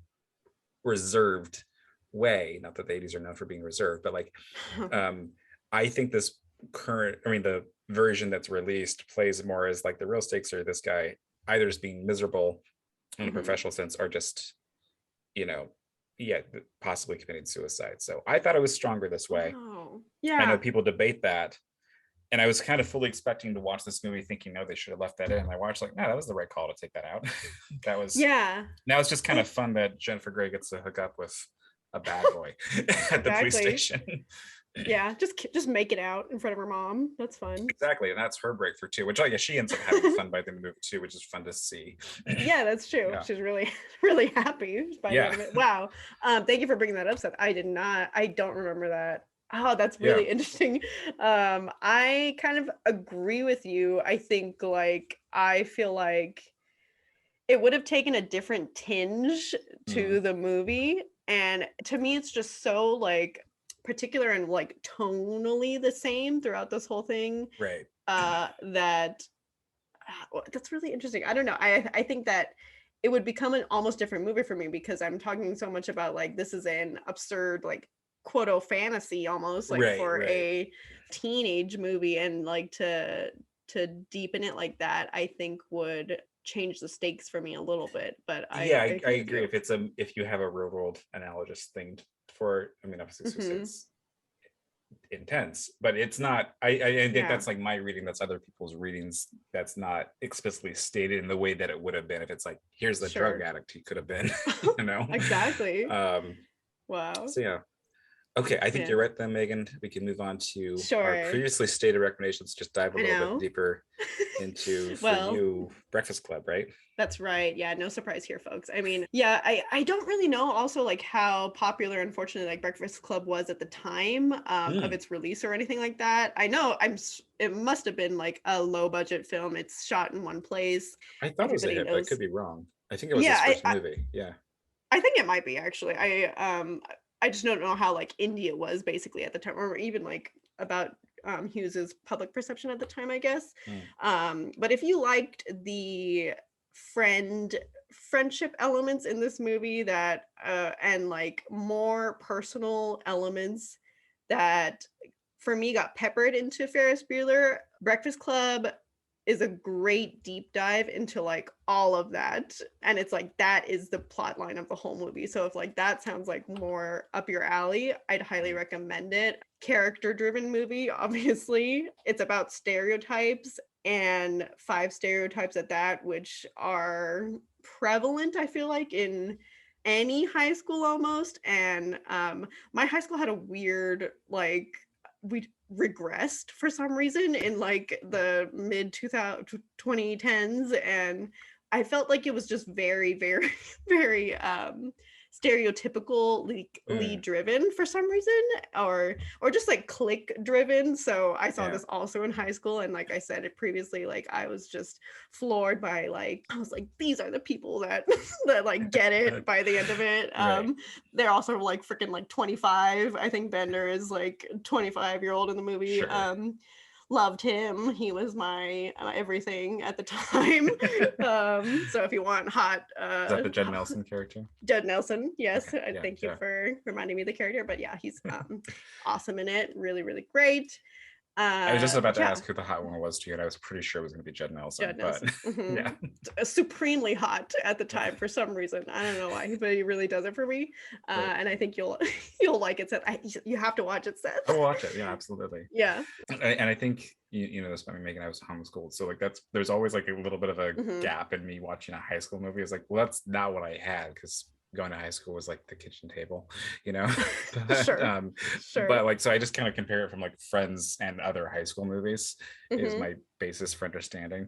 reserved way, not that the 80s are known for being reserved, but like I think this the version that's released plays more as like the real stakes are this guy either just being miserable in a professional sense or just, possibly committing suicide. So I thought it was stronger this way. Yeah, I know people debate that, and I was kind of fully expecting to watch this movie thinking, no, they should have left that in. And I watched like, no, that was the right call to take that out. Now it's just kind of fun that Jennifer Grey gets to hook up with a bad boy at the police station. Yeah, just make it out in front of her mom. That's fun. Exactly, and that's her breakthrough too, which I guess she ends up having fun by the movie too, which is fun to see. Yeah, that's true. Yeah. She's really, really happy by the end of it. Wow. Thank you for bringing that up, Seth. I don't remember that. Oh, that's really interesting. I kind of agree with you. I think I feel like it would have taken a different tinge to the movie. And to me, it's just so like particular and like tonally the same throughout this whole thing. Right. That's really interesting. I don't know. I think that it would become an almost different movie for me because I'm talking so much about like this is an absurd like quoto fantasy almost like a teenage movie, and like to deepen it like that I think would change the stakes for me a little bit. But I agree. If you have a real world analogous thing for, obviously it's intense, but it's not. I think that's like my reading. That's other people's readings. That's not explicitly stated in the way that it would have been if it's like, here's the drug addict he could have been. Exactly. Wow. So yeah. Okay, I think you're right then, Megan. We can move on to our previously stated recommendations. Just dive a little bit deeper into, for you, Breakfast Club, right? That's right. Yeah, no surprise here, folks. I don't really know also like how popular, unfortunately, like Breakfast Club was at the time of its release or anything like that. I know it must have been like a low budget film. It's shot in one place. I thought it was a hit, but I could be wrong. I think it was his first movie. Yeah. I think it might be actually. I just don't know how like indie it was basically at the time, or even like about Hughes's public perception at the time, I guess. But if you liked the friendship elements in this movie that and like more personal elements that for me got peppered into Ferris Bueller, Breakfast Club is a great deep dive into like all of that, and it's like that is the plot line of the whole movie. So if like that sounds like more up your alley, I'd highly recommend it. Character driven movie, obviously. It's about stereotypes, and 5 stereotypes at that, which are prevalent, I feel like, in any high school almost. And my high school had a weird like we regressed for some reason in like the mid 2010s, and I felt like it was just very, very, very stereotypically driven for some reason, or just like click driven. So I saw this also in high school, and like I said it previously, like I was just floored by like, I was like, these are the people that that like get it by the end of it. They're also like freaking like 25. I think Bender is like 25-year-old in the movie. Loved him. He was my everything at the time. So if you want hot is that the Judd Nelson character? Judd Nelson, yes. Okay. Thank you for reminding me of the character. But yeah, he's awesome in it. Really, really great. I was just about to ask who the hot one was to you, and I was pretty sure it was going to be Judd Nelson. Yeah, supremely hot at the time for some reason. I don't know why, but he really does it for me. And I think you'll like it, Seth. You have to watch it, Seth. I will watch it. Yeah, absolutely. Yeah. And I think you know this about me, Megan. I was homeschooled, so like there's always like a little bit of a gap in me watching a high school movie. It's like, well, that's not what I had, because going to high school was like the kitchen table, Sure. But like, so I just kind of compare it from like Friends and other high school movies is my basis for understanding.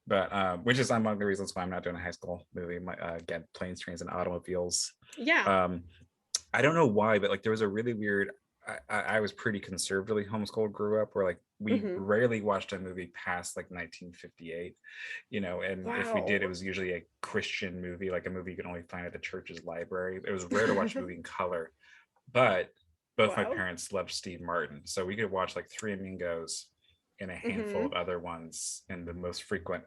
But which is among the reasons why I'm not doing a high school movie. Again, Planes, Trains, and Automobiles. I don't know why, but like there was a really weird, I was pretty conservatively homeschooled, grew up where like we rarely watched a movie past like 1958, and if we did, it Wow. was usually a Christian movie, like a movie you could only find at the church's library. It was rare to watch a movie in color, but both my Wow. parents loved Steve Martin, so we could watch like Three Amigos and a handful Hmm. of other ones, and the most frequent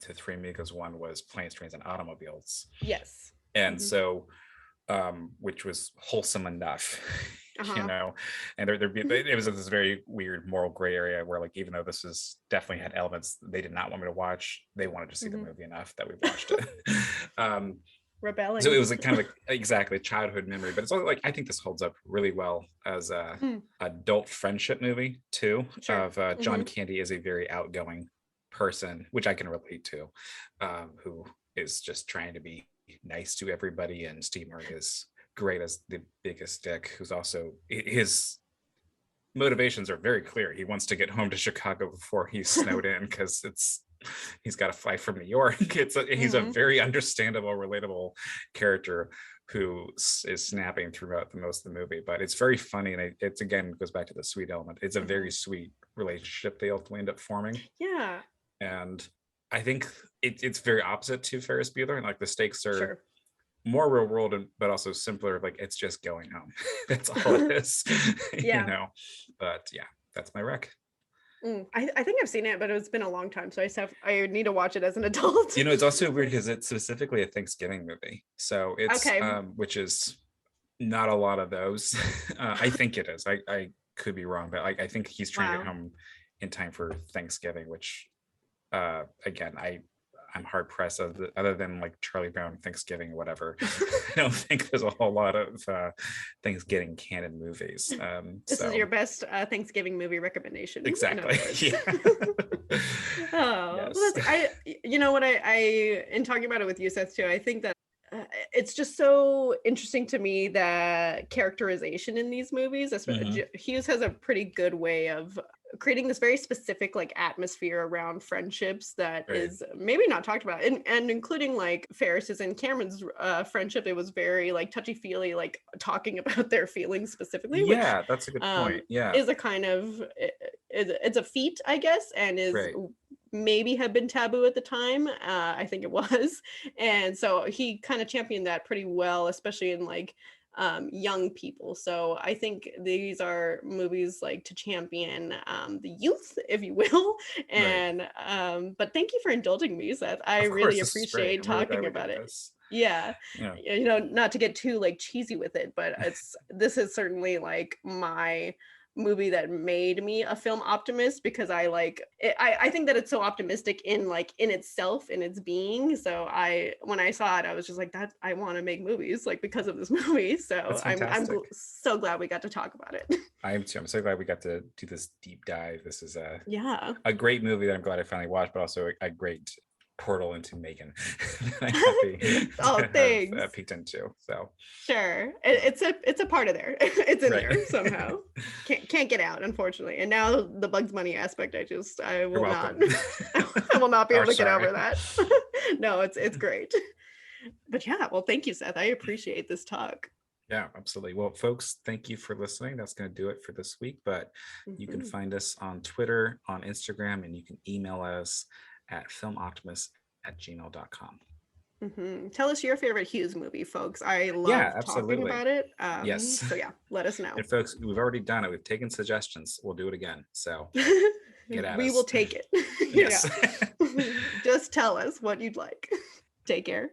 to Three Amigos one was Planes, Trains, and Automobiles. Yes. And so which was wholesome enough, you Uh-huh. know, and it was this very weird moral gray area where, like, even though this is definitely had elements they did not want me to watch, they wanted to see the movie enough that we watched it. um, so it Rebelling. was like kind of like exactly childhood memory, but it's also like I think this holds up really well as a Hmm. adult friendship movie too. Sure. Of John Candy is a very outgoing person, which I can relate to, who is just trying to be nice to everybody, and Steve Martin is great as the biggest dick, who's also his motivations are very clear. He wants to get home to Chicago before he's snowed in because he's got to fly from New York. He's a Hmm. very understandable, relatable character who is snapping throughout the most of the movie. But it's very funny, and it's again goes back to the sweet element. It's a very sweet relationship they ultimately end up forming, Yeah. and I think it's very opposite to Ferris Bueller, and like the stakes are Sure. more real world, but also simpler. Like it's just going home. That's all it is, Yeah. But yeah, that's my rec. I think I've seen it, but it's been a long time, so I need to watch it as an adult. It's also weird because it's specifically a Thanksgiving movie, so it's Okay. which is not a lot of those. I think it is. I could be wrong, but I think he's trying to get Wow. home in time for Thanksgiving, which again I'm hard pressed, other than like Charlie Brown Thanksgiving or whatever. I don't think there's a whole lot of Thanksgiving canon movies. This is your So best Thanksgiving movie recommendation, in other exactly. words. Yeah. Oh, well, Yes. you know what, I in talking about it with you, Seth, too, I think that it's just so interesting to me that characterization in these movies, Mhm. Hughes has a pretty good way of creating this very specific like atmosphere around friendships that Right. is maybe not talked about, and including like Ferris's and Cameron's friendship. It was very like touchy feely, like talking about their feelings specifically, which Yeah, that's a good point. Yeah. is a kind of it's a feat, I guess, and is Right. maybe have been taboo at the time. I think it was, and so he kind of championed that pretty well, especially in like young people. So I think these are movies like to champion the youth, if you will. Right. And but thank you for indulging me, Seth. I Of course, really this is great. appreciate I'm really glad talking we about did it. this. Yeah, Yeah. not to get too like cheesy with it, but this is certainly like my movie that made me a film optimist, because I like it, I think that it's so optimistic in like in itself, in its being. So when I saw it, I was just like, that I want to make movies like because of this movie. So That's fantastic. so glad we got to talk about it. I am too. I'm so glad we got to do this deep dive. This is Yeah. a great movie that I'm glad I finally watched, but also a great portal into Megan that I'm happy Oh, to have thanks. peeked into. So Sure. yeah. It's a part of there. It's in Right. there somehow. Can't get out, unfortunately. And now the Bugs Bunny aspect, I You're will not welcome. I will not be able Or to get sorry. over that. No, it's great. But yeah, well, thank you, Seth. I appreciate this talk. Yeah, absolutely. Well, folks, thank you for listening. That's going to do it for this week. But you can Mhm. find us on Twitter, on Instagram, and you can email us at filmoptimist@gmail.com. Tell us your favorite Hughes movie, folks. I Yeah, love talking absolutely. about it. Yes. So yeah, let us know. And folks, we've already done it. We've taken suggestions. We'll do it again. So get at We will us. take it. Yeah. Yes. Just tell us what you'd like. Take care.